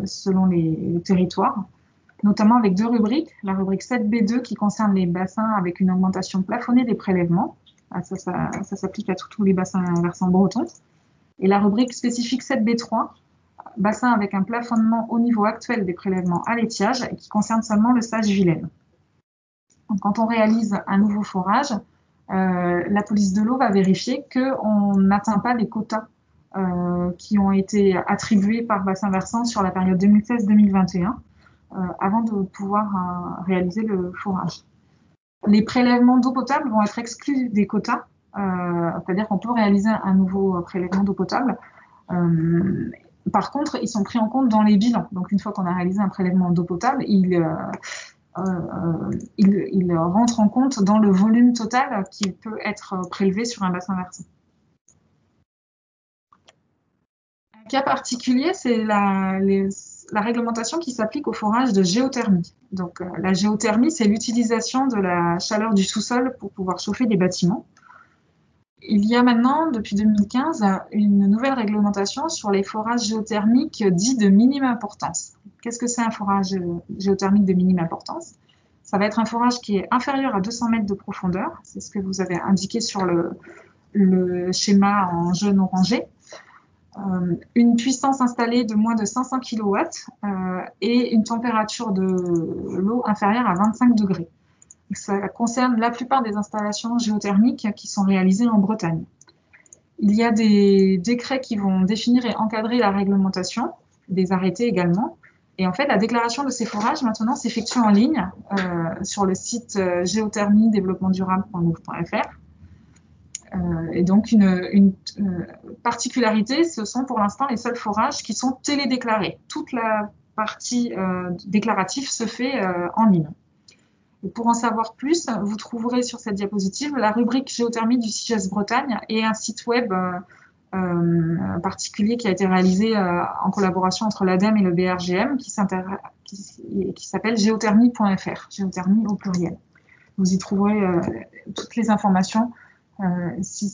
selon les territoires, notamment avec deux rubriques. La rubrique 7B2 qui concerne les bassins avec une augmentation plafonnée des prélèvements. Ça s'applique à tous les bassins versants bretons. Et la rubrique spécifique 7B3, bassin avec un plafonnement au niveau actuel des prélèvements à l'étiage qui concerne seulement le stage Vilaine. Donc, quand on réalise un nouveau forage, la police de l'eau va vérifier qu'on n'atteint pas les quotas qui ont été attribués par bassin versant sur la période 2016-2021 avant de pouvoir réaliser le forage. Les prélèvements d'eau potable vont être exclus des quotas, c'est-à-dire qu'on peut réaliser un nouveau prélèvement d'eau potable. Par contre, ils sont pris en compte dans les bilans. Donc, une fois qu'on a réalisé un prélèvement d'eau potable, il rentre en compte dans le volume total qui peut être prélevé sur un bassin versant. Un cas particulier, c'est la réglementation qui s'applique au forage de géothermie. Donc, la géothermie, c'est l'utilisation de la chaleur du sous-sol pour pouvoir chauffer des bâtiments. Il y a maintenant, depuis 2015, une nouvelle réglementation sur les forages géothermiques dits de minime importance. Qu'est-ce que c'est un forage géothermique de minime importance? Ça va être un forage qui est inférieur à 200 mètres de profondeur. C'est ce que vous avez indiqué sur le schéma en jaune orangé. Une puissance installée de moins de 500 kW et une température de l'eau inférieure à 25 degrés. Ça concerne la plupart des installations géothermiques qui sont réalisées en Bretagne. Il y a des décrets qui vont définir et encadrer la réglementation, des arrêtés également. Et en fait, la déclaration de ces forages, maintenant, s'effectue en ligne sur le site géothermie-développement-durable.gouv.fr. Et donc, une particularité, ce sont pour l'instant les seuls forages qui sont télédéclarés. Toute la partie déclarative se fait en ligne. Et pour en savoir plus, vous trouverez sur cette diapositive la rubrique géothermie du CIGES Bretagne et un site web particulier qui a été réalisé en collaboration entre l'ADEME et le BRGM qui s'appelle géothermie.fr, géothermie au pluriel. Vous y trouverez toutes les informations si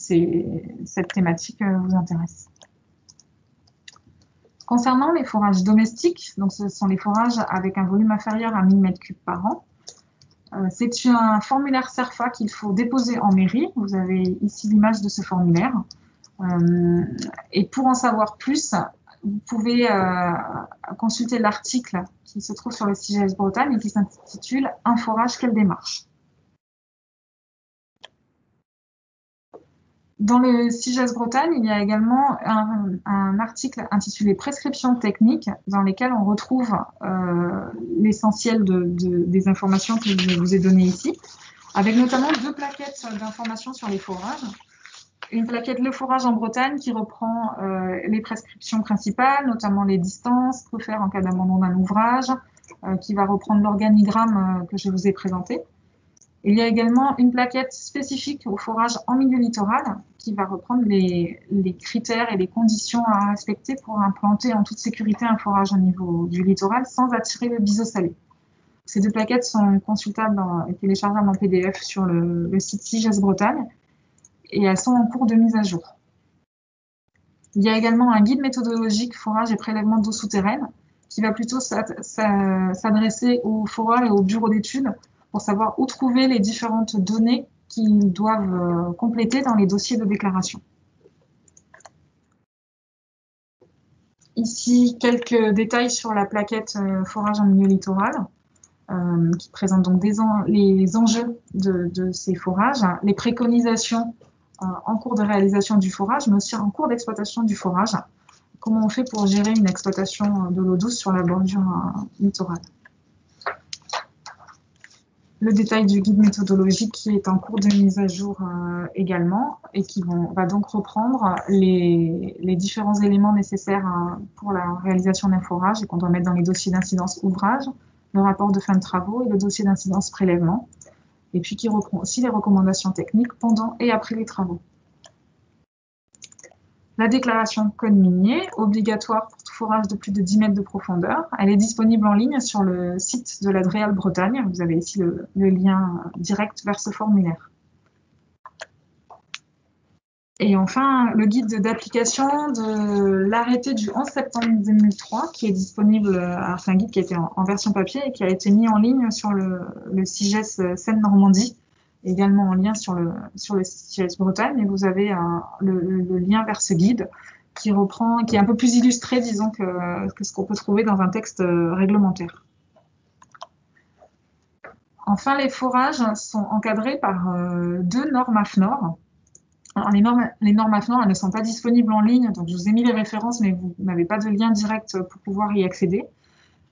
cette thématique vous intéresse. Concernant les forages domestiques, donc ce sont les forages avec un volume inférieur à 1000 m3 par an. C'est un formulaire CERFA qu'il faut déposer en mairie. Vous avez ici l'image de ce formulaire. Et pour en savoir plus, vous pouvez consulter l'article qui se trouve sur le CIGES Bretagne et qui s'intitule « Un forage, quelle démarche ?» Dans le CIGES Bretagne, il y a également un article intitulé « Prescriptions techniques » dans lesquelles on retrouve l'essentiel des informations que je vous ai données ici, avec notamment 2 plaquettes d'informations sur les forages. Une plaquette « Le forage en Bretagne » qui reprend les prescriptions principales, notamment les distances, que faire en cas d'abandon d'un ouvrage, qui va reprendre l'organigramme que je vous ai présenté. Il y a également une plaquette spécifique au forage en milieu littoral qui va reprendre les critères et les conditions à respecter pour implanter en toute sécurité un forage au niveau du littoral sans attirer le biseau salé. Ces 2 plaquettes sont consultables et téléchargeables en PDF sur le site CIGES Bretagne et elles sont en cours de mise à jour. Il y a également un guide méthodologique forage et prélèvement d'eau souterraine qui va plutôt s'adresser aux foreurs et aux bureaux d'études pour savoir où trouver les différentes données qu'ils doivent compléter dans les dossiers de déclaration. Ici, quelques détails sur la plaquette forage en milieu littoral, qui présente donc les enjeux de ces forages, les préconisations en cours de réalisation du forage, mais aussi en cours d'exploitation du forage. Comment on fait pour gérer une exploitation de l'eau douce sur la bordure littorale. Le détail du guide méthodologique qui est en cours de mise à jour également et qui va donc reprendre les différents éléments nécessaires pour la réalisation d'un forage et qu'on doit mettre dans les dossiers d'incidence ouvrage, le rapport de fin de travaux et le dossier d'incidence prélèvement, et puis qui reprend aussi les recommandations techniques pendant et après les travaux. La déclaration code minier, obligatoire pour tout forage de plus de 10 mètres de profondeur, elle est disponible en ligne sur le site de la DREAL Bretagne. Vous avez ici le lien direct vers ce formulaire. Et enfin, le guide d'application de l'arrêté du 11 septembre 2003, qui est disponible, c'est un guide qui a été en version papier et qui a été mis en ligne sur le CIGES Seine-Normandie, également en lien sur le CIGES Bretagne, et vous avez le lien vers ce guide qui est un peu plus illustré, disons, que ce qu'on peut trouver dans un texte réglementaire. Enfin, les forages sont encadrés par 2 normes AFNOR. Alors, les normes AFNOR, elles ne sont pas disponibles en ligne, donc je vous ai mis les références, mais vous n'avez pas de lien direct pour pouvoir y accéder.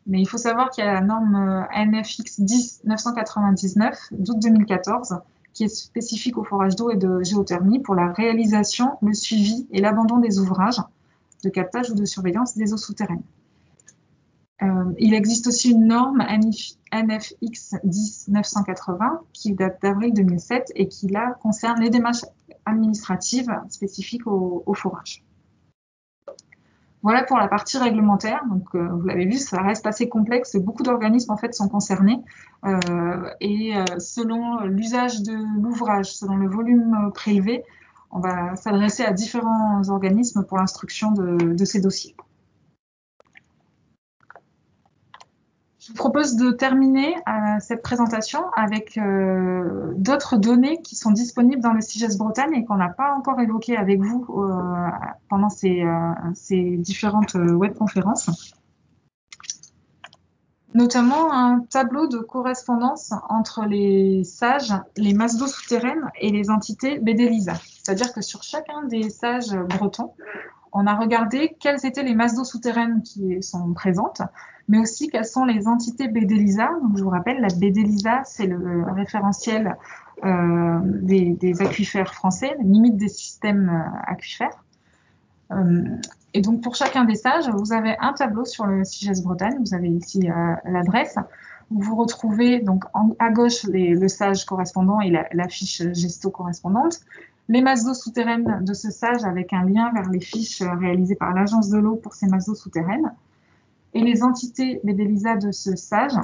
Mais il faut savoir qu'il y a la norme NFX 10-999 d'août 2014, qui est spécifique au forage d'eau et de géothermie pour la réalisation, le suivi et l'abandon des ouvrages de captage ou de surveillance des eaux souterraines. Il existe aussi une norme NFX 10-980 qui date d'avril 2007 et qui, là, concerne les démarches administratives spécifiques au forage. Voilà pour la partie réglementaire. Donc, vous l'avez vu, ça reste assez complexe. Beaucoup d'organismes en fait sont concernés selon l'usage de l'ouvrage, selon le volume prélevé, on va s'adresser à différents organismes pour l'instruction de ces dossiers. Je vous propose de terminer cette présentation avec d'autres données qui sont disponibles dans le CIGES Bretagne et qu'on n'a pas encore évoquées avec vous pendant ces différentes webconférences. Notamment un tableau de correspondance entre les SAGE, les masses d'eau souterraines et les entités BD-LISA. C'est-à-dire que sur chacun des SAGE bretons, on a regardé quelles étaient les masses d'eau souterraines qui sont présentes, mais aussi quelles sont les entités BD-LISA. Donc, je vous rappelle, la BD-LISA, c'est le référentiel des aquifères français, la limite des systèmes aquifères. Et donc, pour chacun des SAGE, vous avez un tableau sur le CIGES Bretagne. Vous avez ici l'adresse. Vous retrouvez donc à gauche le SAGE correspondant et la fiche gesto correspondante. Les masses d'eau souterraines de ce SAGE avec un lien vers les fiches réalisées par l'Agence de l'eau pour ces masses d'eau souterraines. Et les entités BD-LISA de ce SAGE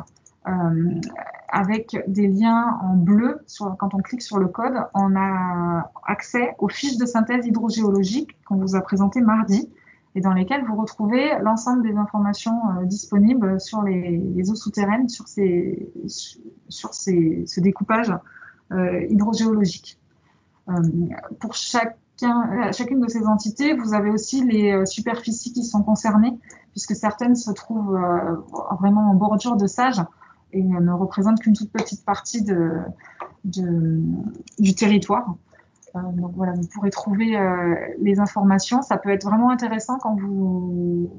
avec des liens en bleu, quand on clique sur le code, on a accès aux fiches de synthèse hydrogéologique qu'on vous a présentées mardi et dans lesquelles vous retrouvez l'ensemble des informations disponibles sur les eaux souterraines, sur ce découpage hydrogéologique. Pour chacune de ces entités, vous avez aussi les superficies qui sont concernées, puisque certaines se trouvent vraiment en bordure de sage et ne représentent qu'une toute petite partie du territoire. Donc voilà, vous pourrez trouver les informations. Ça peut être vraiment intéressant quand vous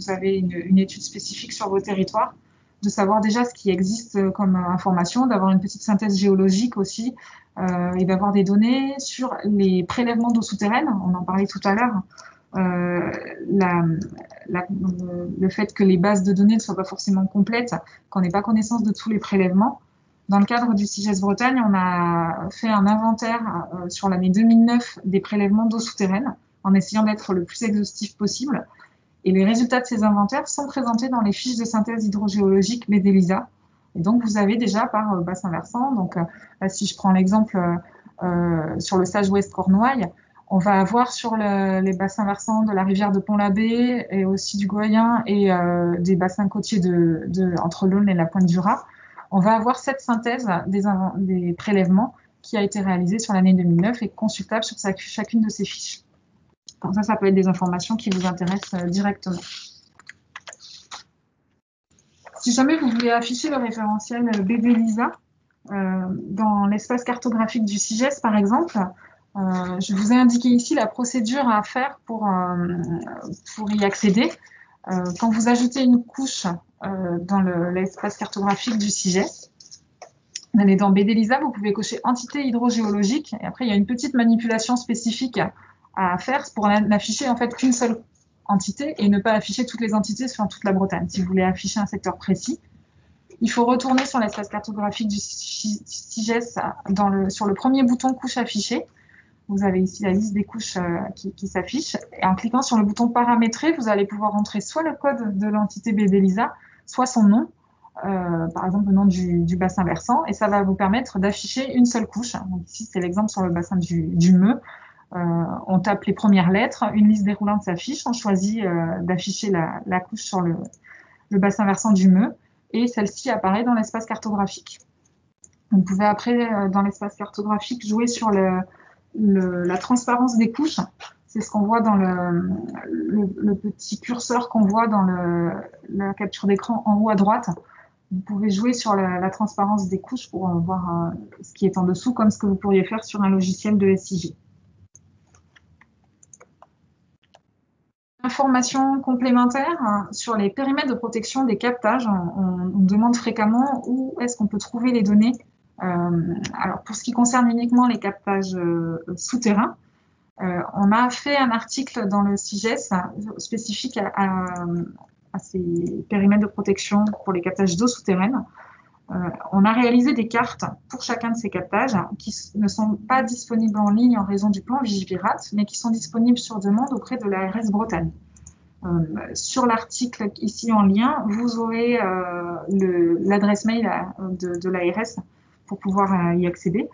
avez une étude spécifique sur vos territoires, de savoir déjà ce qui existe comme information, d'avoir une petite synthèse géologique aussi, et d'avoir des données sur les prélèvements d'eau souterraine. On en parlait tout à l'heure. Le fait que les bases de données ne soient pas forcément complètes, qu'on n'ait pas connaissance de tous les prélèvements. Dans le cadre du CIGES Bretagne, on a fait un inventaire sur l'année 2009 des prélèvements d'eau souterraine, en essayant d'être le plus exhaustif possible. Et les résultats de ces inventaires sont présentés dans les fiches de synthèse hydrogéologique BDELISA. Et donc, vous avez déjà par bassin versant, donc si je prends l'exemple sur le sage ouest Cornouailles, on va avoir sur les bassins versants de la rivière de Pont-l'Abbé et aussi du Goyen et des bassins côtiers entre l'Aulne et la Pointe du Raz, on va avoir cette synthèse des prélèvements qui a été réalisée sur l'année 2009 et consultable sur chacune de ces fiches. Donc ça peut être des informations qui vous intéressent directement. Si jamais vous voulez afficher le référentiel BDELISA dans l'espace cartographique du CIGES, par exemple, je vous ai indiqué ici la procédure à faire pour y accéder. Quand vous ajoutez une couche dans l'espace cartographique du CIGES, vous allez dans BDELISA, vous pouvez cocher entité hydrogéologique et après il y a une petite manipulation spécifique à faire pour n'afficher en fait qu'une seule entité et ne pas afficher toutes les entités sur toute la Bretagne. Si vous voulez afficher un secteur précis, il faut retourner sur l'espace cartographique du CIGES sur le premier bouton couche affichée. Vous avez ici la liste des couches qui s'affiche. Et en cliquant sur le bouton paramétrer, vous allez pouvoir entrer soit le code de l'entité BDELISA, soit son nom, par exemple le nom du bassin versant, et ça va vous permettre d'afficher une seule couche. Donc ici, c'est l'exemple sur le bassin du Meux. On tape les premières lettres, une liste déroulante s'affiche, on choisit d'afficher la couche sur le bassin versant du Meux, et celle-ci apparaît dans l'espace cartographique. Vous pouvez après, dans l'espace cartographique, jouer sur la transparence des couches. C'est ce qu'on voit dans le petit curseur qu'on voit dans la capture d'écran en haut à droite. Vous pouvez jouer sur la transparence des couches pour voir ce qui est en dessous, comme ce que vous pourriez faire sur un logiciel de SIG. Informations complémentaires sur les périmètres de protection des captages. On demande fréquemment où est-ce qu'on peut trouver les données. Alors, pour ce qui concerne uniquement les captages souterrains, on a fait un article dans le CIGES spécifique à ces périmètres de protection pour les captages d'eau souterraine. On a réalisé des cartes pour chacun de ces captages qui ne sont pas disponibles en ligne en raison du plan Vigipirate, mais qui sont disponibles sur demande auprès de l'ARS Bretagne. Sur l'article ici en lien, vous aurez l'adresse mail de l'ARS pour pouvoir y accéder.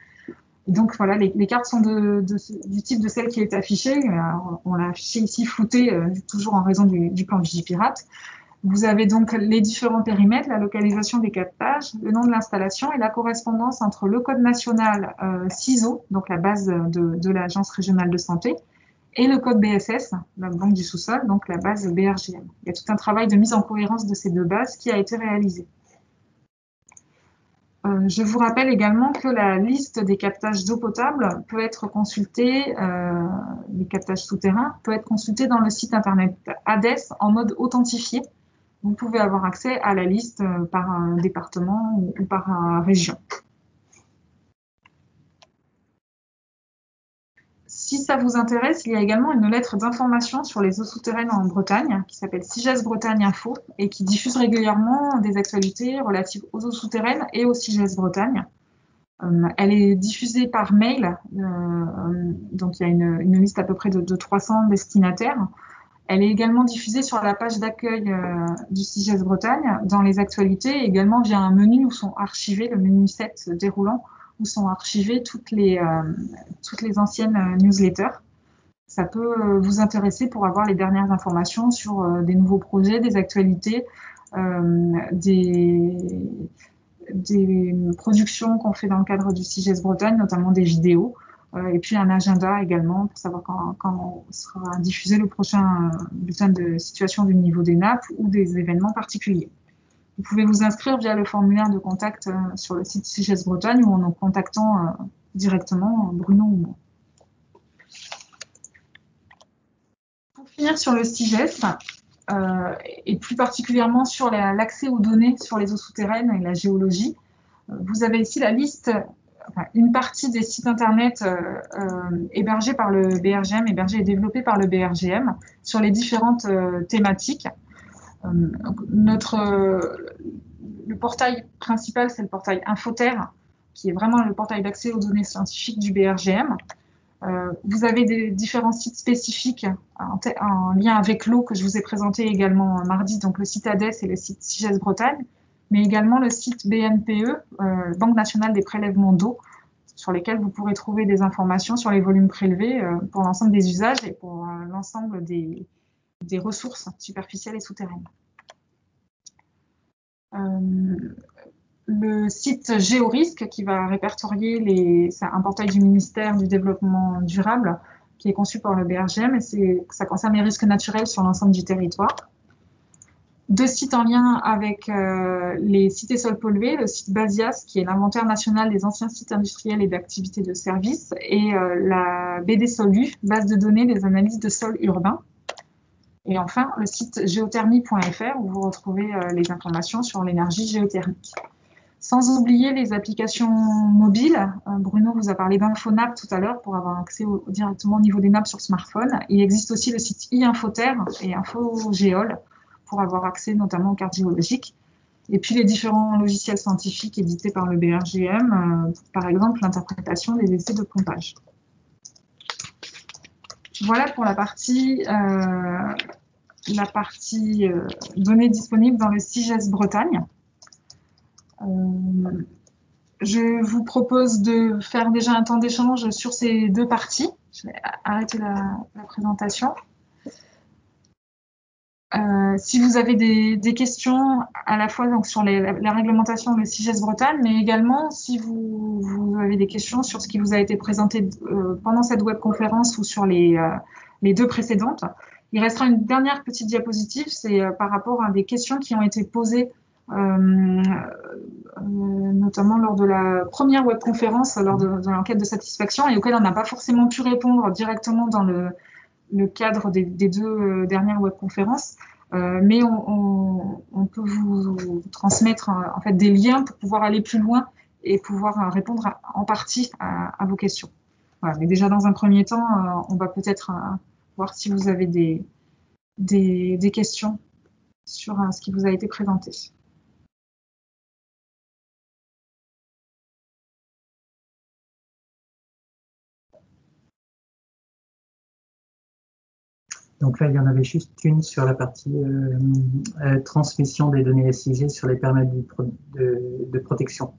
Et donc voilà, les cartes sont du type de celle qui est affichée. On l'a affichée ici floutée, toujours en raison du plan Vigipirate. Vous avez donc les différents périmètres, la localisation des captages, le nom de l'installation et la correspondance entre le code national CISO, donc la base de l'Agence régionale de santé, et le code BSS, la banque du sous-sol, donc la base BRGM. Il y a tout un travail de mise en cohérence de ces deux bases qui a été réalisé. Je vous rappelle également que la liste des captages d'eau potable peut être consultée, les captages souterrains, peut être consultée dans le site internet ADES en mode authentifié. Vous pouvez avoir accès à la liste par un département ou par région. Si ça vous intéresse, il y a également une lettre d'information sur les eaux souterraines en Bretagne qui s'appelle CIGES Bretagne Info et qui diffuse régulièrement des actualités relatives aux eaux souterraines et au CIGES Bretagne. Elle est diffusée par mail, donc il y a une liste à peu près de 300 destinataires. Elle est également diffusée sur la page d'accueil du CIGES Bretagne, dans les actualités, et également via un menu où sont archivés, le menu 7 déroulant, où sont archivées toutes les anciennes newsletters. Ça peut vous intéresser pour avoir les dernières informations sur des nouveaux projets, des actualités, des productions qu'on fait dans le cadre du CIGES Bretagne, notamment des vidéos, et puis un agenda également pour savoir quand sera diffusé le prochain bulletin de situation du niveau des nappes ou des événements particuliers. Vous pouvez vous inscrire via le formulaire de contact sur le site CIGES Bretagne ou en nous contactant directement Bruno ou moi. Pour finir sur le CIGES, et plus particulièrement sur l'accès aux données sur les eaux souterraines et la géologie, vous avez ici la liste, une partie des sites internet hébergés par le BRGM, hébergés et développés par le BRGM sur les différentes thématiques. Le portail principal, c'est le portail Infoterre, qui est vraiment le portail d'accès aux données scientifiques du BRGM. Vous avez des différents sites spécifiques en lien avec l'eau que je vous ai présenté également mardi, donc le site ADES et le site CIGES Bretagne, mais également le site BNPE, Banque nationale des prélèvements d'eau, sur lesquels vous pourrez trouver des informations sur les volumes prélevés pour l'ensemble des usages et pour l'ensemble des ressources superficielles et souterraines. Le site Géorisque qui va répertorier c'est un portail du ministère du Développement durable qui est conçu par le BRGM et ça concerne les risques naturels sur l'ensemble du territoire. Deux sites en lien avec les sites et sols pollués, le site BASIAS qui est l'inventaire national des anciens sites industriels et d'activités de services et la BDSOLU, base de données des analyses de sols urbains. Et enfin, le site géothermie.fr où vous retrouvez les informations sur l'énergie géothermique. Sans oublier les applications mobiles. Bruno vous a parlé d'InfoNapp tout à l'heure pour avoir accès directement au niveau des nappes sur smartphone. Il existe aussi le site e-Infoterre et InfoGéol pour avoir accès notamment aux cartes géologiques. Et puis les différents logiciels scientifiques édités par le BRGM, par exemple l'interprétation des essais de pompage. Voilà pour la partie données disponibles dans le CIGES Bretagne. Je vous propose de faire déjà un temps d'échange sur ces deux parties. Je vais arrêter la présentation. Si vous avez des questions à la fois donc, sur la réglementation de CIGES Bretagne, mais également si vous avez des questions sur ce qui vous a été présenté pendant cette webconférence ou sur les deux précédentes, il restera une dernière petite diapositive, c'est par rapport à des questions qui ont été posées notamment lors de la première webconférence, lors de l'enquête de satisfaction, et auxquelles on n'a pas forcément pu répondre directement dans le cadre des deux dernières webconférences, mais on peut vous transmettre en fait des liens pour pouvoir aller plus loin et pouvoir répondre en partie à vos questions. Voilà, mais déjà dans un premier temps, on va peut-être voir si vous avez des questions sur ce qui vous a été présenté. Donc là, il y en avait juste une sur la partie transmission des données SIG sur les périmètres de protection.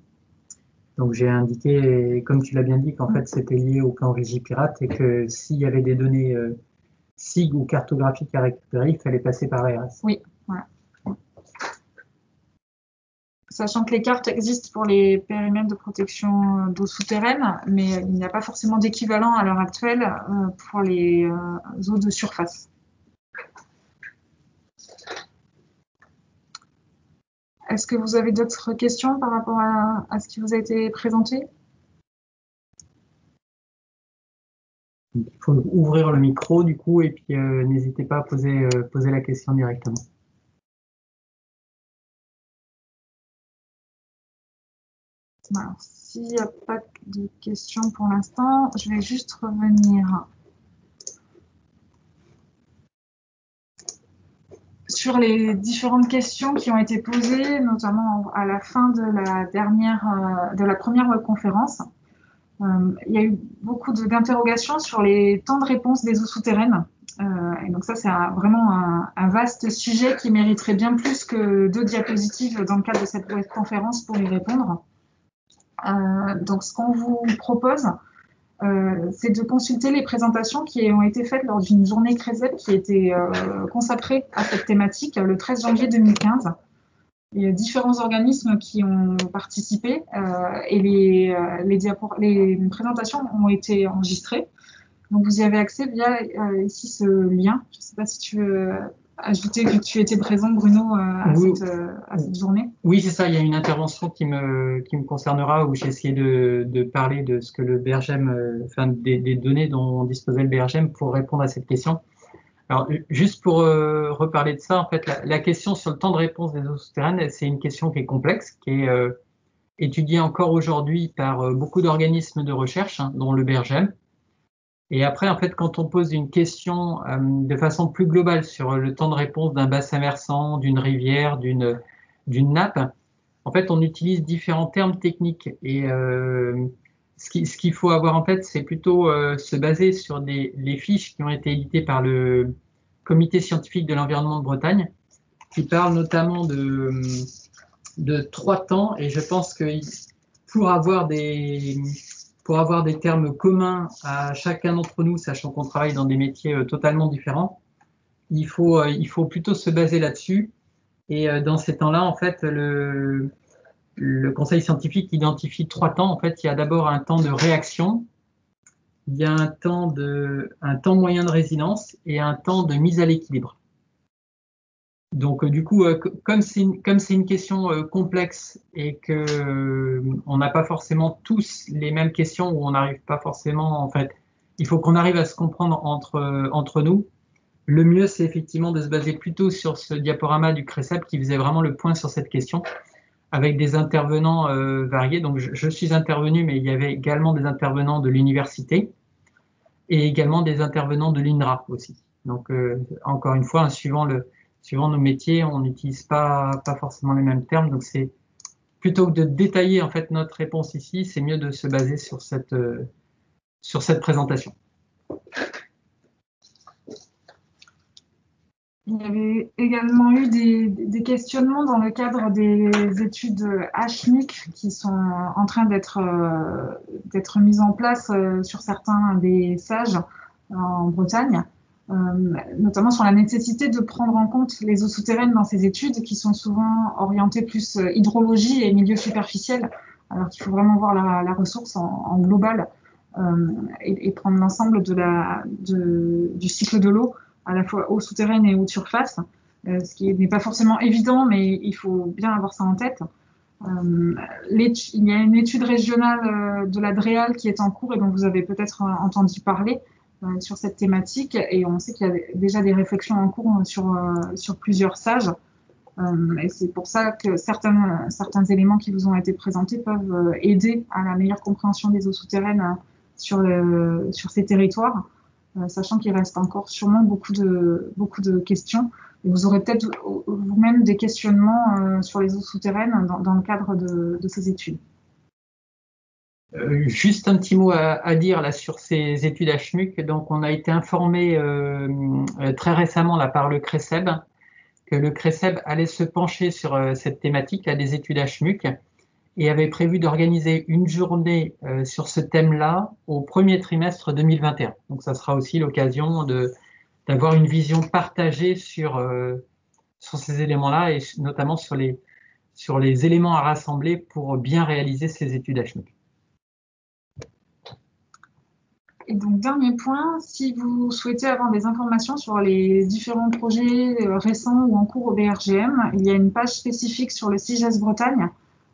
Donc j'ai indiqué, comme tu l'as bien dit, qu'en fait c'était lié au plan Vigipirate et que s'il y avait des données SIG ou cartographiques à récupérer, il fallait passer par l'ARS. Oui, voilà. Sachant que les cartes existent pour les périmètres de protection d'eau souterraine, mais il n'y a pas forcément d'équivalent à l'heure actuelle pour les eaux de surface. Est-ce que vous avez d'autres questions par rapport à ce qui vous a été présenté? Il faut ouvrir le micro du coup et puis n'hésitez pas à poser la question directement. Alors, s'il n'y a pas de questions pour l'instant, je vais juste revenir sur les différentes questions qui ont été posées, notamment à la fin de la première webconférence. Il y a eu beaucoup d'interrogations sur les temps de réponse des eaux souterraines Et donc ça, c'est vraiment un vaste sujet qui mériterait bien plus que 2 diapositives dans le cadre de cette webconférence pour y répondre. Donc ce qu'on vous propose, c'est de consulter les présentations qui ont été faites lors d'une journée CRESEB qui était consacrée à cette thématique le 13 janvier 2015. Il y a différents organismes qui ont participé et les présentations ont été enregistrées. Donc, vous y avez accès via ici ce lien. Je ne sais pas si tu veux ajouter que tu étais présent, Bruno, à cette journée. Oui, c'est ça. Il y a une intervention qui me concernera où j'ai essayé de parler de ce que le BRGEM, enfin des données dont disposait le BRGEM pour répondre à cette question. Alors, juste pour reparler de ça, en fait, la question sur le temps de réponse des eaux souterraines, c'est une question qui est complexe, qui est étudiée encore aujourd'hui par beaucoup d'organismes de recherche, hein, dont le BRGEM. Et après, en fait, quand on pose une question de façon plus globale sur le temps de réponse d'un bassin versant, d'une rivière, d'une nappe, en fait, on utilise différents termes techniques. Et ce qu'il faut avoir en tête, c'est plutôt se baser sur les fiches qui ont été éditées par le Comité scientifique de l'environnement de Bretagne, qui parle notamment de 3 temps. Et je pense que pour avoir des termes communs à chacun d'entre nous, sachant qu'on travaille dans des métiers totalement différents, il faut plutôt se baser là-dessus. Et dans ces temps-là, en fait, le conseil scientifique identifie 3 temps. En fait, il y a d'abord un temps de réaction, il y a un temps moyen de résidence et un temps de mise à l'équilibre. Donc, du coup, comme c'est une question complexe et que on n'a pas forcément tous les mêmes questions, ou on n'arrive pas forcément, en fait, il faut qu'on arrive à se comprendre entre nous. Le mieux, c'est effectivement de se baser plutôt sur ce diaporama du CRESEB qui faisait vraiment le point sur cette question, avec des intervenants variés. Donc, je suis intervenu, mais il y avait également des intervenants de l'université et également des intervenants de l'INRA aussi. Donc, encore une fois, suivant nos métiers, on n'utilise pas forcément les mêmes termes. Donc, c'est plutôt que de détailler en fait notre réponse ici, c'est mieux de se baser sur cette présentation. Il y avait également eu des questionnements dans le cadre des études HMUC qui sont en train d'être mises en place sur certains des sages en Bretagne, notamment sur la nécessité de prendre en compte les eaux souterraines dans ces études qui sont souvent orientées plus hydrologie et milieu superficiel, alors qu'il faut vraiment voir la ressource en global et prendre l'ensemble du cycle de l'eau, à la fois eau souterraine et eau de surface, ce qui n'est pas forcément évident, mais il faut bien avoir ça en tête. Il y a une étude régionale de la DREAL qui est en cours et dont vous avez peut-être entendu parler sur cette thématique, et on sait qu'il y a déjà des réflexions en cours sur plusieurs sages. Et c'est pour ça que certains éléments qui vous ont été présentés peuvent aider à la meilleure compréhension des eaux souterraines sur ces territoires. Sachant qu'il reste encore sûrement beaucoup de questions. Et vous aurez peut-être vous-même des questionnements sur les eaux souterraines dans le cadre de ces études. Juste un petit mot à dire là sur ces études HMUC. Donc, on a été informé très récemment là, par le CRESEB que le CRESEB allait se pencher sur cette thématique là, des études HMUC et avait prévu d'organiser une journée sur ce thème-là au premier trimestre 2021. Donc, ça sera aussi l'occasion d'avoir une vision partagée sur ces éléments-là et notamment sur les éléments à rassembler pour bien réaliser ces études HMUC. Et donc, dernier point, si vous souhaitez avoir des informations sur les différents projets récents ou en cours au BRGM, il y a une page spécifique sur le CIGES Bretagne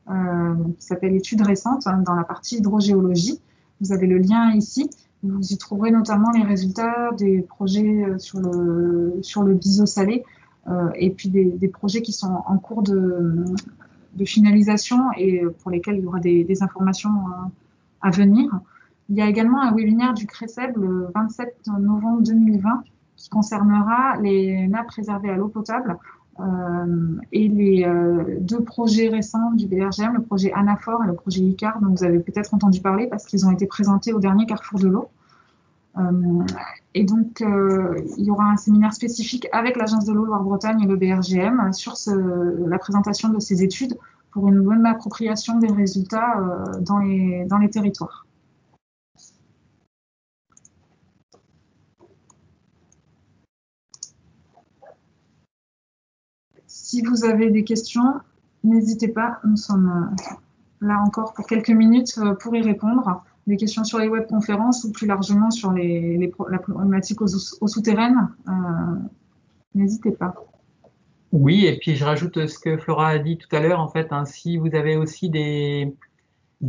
qui s'appelle Études récentes dans la partie hydrogéologie. Vous avez le lien ici. Vous y trouverez notamment les résultats des projets sur le biseau salé et puis des projets qui sont en cours de finalisation et pour lesquels il y aura des informations à venir. Il y a également un webinaire du CRESEB le 27 novembre 2020 qui concernera les nappes réservées à l'eau potable et les 2 projets récents du BRGM, le projet Anaphore et le projet ICAR, dont vous avez peut-être entendu parler parce qu'ils ont été présentés au dernier Carrefour de l'eau. Et donc, il y aura un séminaire spécifique avec l'Agence de l'eau Loire-Bretagne et le BRGM sur la présentation de ces études pour une bonne appropriation des résultats dans les territoires. Si vous avez des questions, n'hésitez pas, nous sommes là encore pour quelques minutes pour y répondre. Des questions sur les webconférences ou plus largement sur la problématique aux souterraines, n'hésitez pas. Oui, et puis je rajoute ce que Flora a dit tout à l'heure, en fait, hein, si vous avez aussi des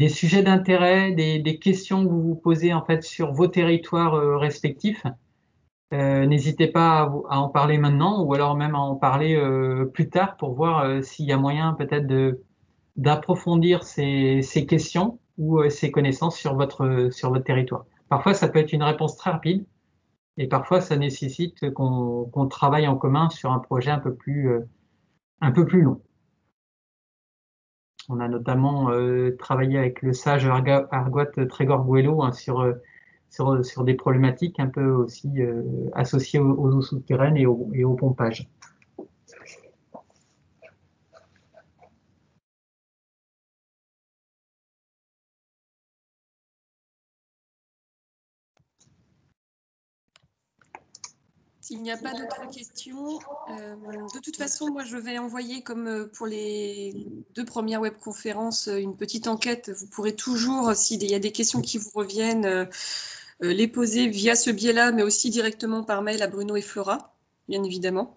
sujets d'intérêt, des questions que vous vous posez en fait sur vos territoires respectifs, n'hésitez pas à en parler maintenant ou alors même à en parler plus tard pour voir s'il y a moyen peut-être d'approfondir ces questions ou ces connaissances sur votre territoire. Parfois, ça peut être une réponse très rapide et parfois, ça nécessite qu'on travaille en commun sur un projet un peu plus long. On a notamment travaillé avec le sage Argoat Trégor-Gouello hein, sur des problématiques un peu aussi associées aux eaux souterraines et au pompage. S'il n'y a pas d'autres questions, de toute façon, moi, je vais envoyer, comme pour les 2 premières webconférences, une petite enquête. Vous pourrez toujours, s'il y a des questions qui vous reviennent, les poser via ce biais-là, mais aussi directement par mail à Bruno et Flora, bien évidemment.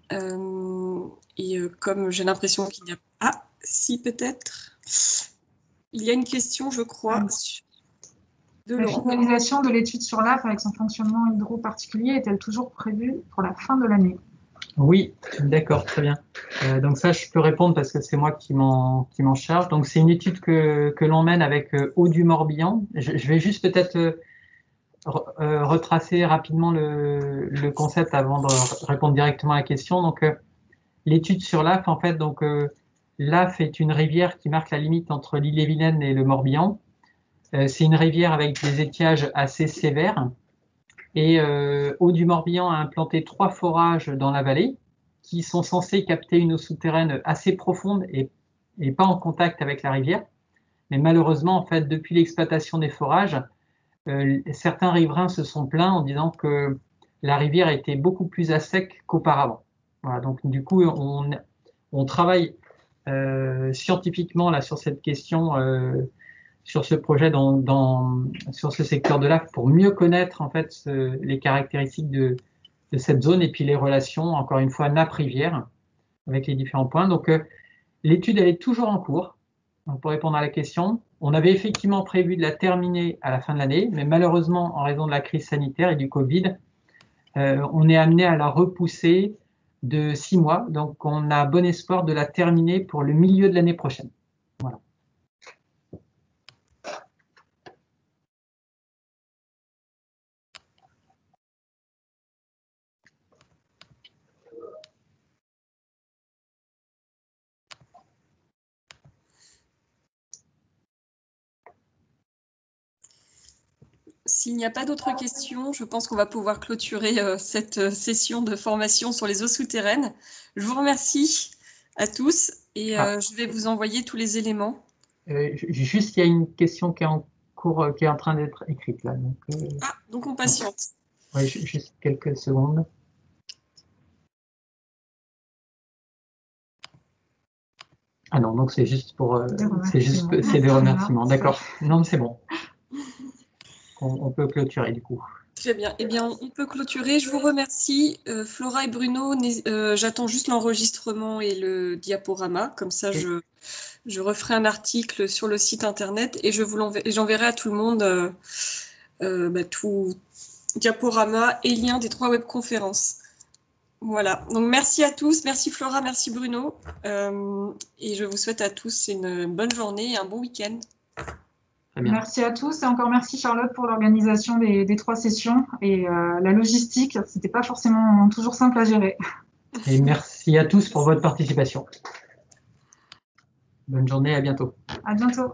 Comme j'ai l'impression qu'il y a... Ah, si, peut-être. Il y a une question, je crois, de La Laurent. finalisation de l'étude sur l'AF avec son fonctionnement hydro particulier est-elle toujours prévue pour la fin de l'année? Oui, d'accord, très bien. Donc ça, je peux répondre parce que c'est moi qui m'en charge. Donc c'est une étude que l'on mène avec Eau du Morbihan. Je vais juste peut-être retracer rapidement le concept avant de répondre directement à la question. Donc l'étude sur l'AF, en fait, donc l'AF est une rivière qui marque la limite entre l'Ille-et-Vilaine et le Morbihan. C'est une rivière avec des étiages assez sévères. Et Eau du Morbihan a implanté 3 forages dans la vallée qui sont censés capter une eau souterraine assez profonde et pas en contact avec la rivière. Mais malheureusement, en fait, depuis l'exploitation des forages, certains riverains se sont plaints en disant que la rivière était beaucoup plus à sec qu'auparavant. Voilà, donc du coup, on travaille scientifiquement là sur cette question, sur ce projet sur ce secteur de l'AF pour mieux connaître en fait les caractéristiques de cette zone et puis les relations, encore une fois, nappe-rivière avec les différents points. Donc l'étude, elle est toujours en cours. Donc, pour répondre à la question, on avait effectivement prévu de la terminer à la fin de l'année, mais malheureusement, en raison de la crise sanitaire et du Covid, on est amené à la repousser de 6 mois. Donc, on a bon espoir de la terminer pour le milieu de l'année prochaine. Voilà. S'il n'y a pas d'autres questions, je pense qu'on va pouvoir clôturer cette session de formation sur les eaux souterraines. Je vous remercie à tous et je vais vous envoyer tous les éléments. Juste, il y a une question qui est en cours, qui est en train d'être écrite là. Donc on patiente. Oui, juste quelques secondes. Ah non, donc c'est juste pour, c'est des remerciements. D'accord. Non, mais c'est bon. On peut clôturer du coup. Très bien. Eh bien, on peut clôturer. Je vous remercie, Flora et Bruno. J'attends juste l'enregistrement et le diaporama. Comme ça, je referai un article sur le site internet et j'enverrai à tout le monde tout diaporama et lien des 3 webconférences. Voilà. Donc, merci à tous. Merci Flora, merci Bruno. Et je vous souhaite à tous une bonne journée et un bon week-end. Merci à tous et encore merci Charlotte pour l'organisation des 3 sessions et la logistique, c'était pas forcément toujours simple à gérer. Et merci à tous pour votre participation. Bonne journée, à bientôt. À bientôt.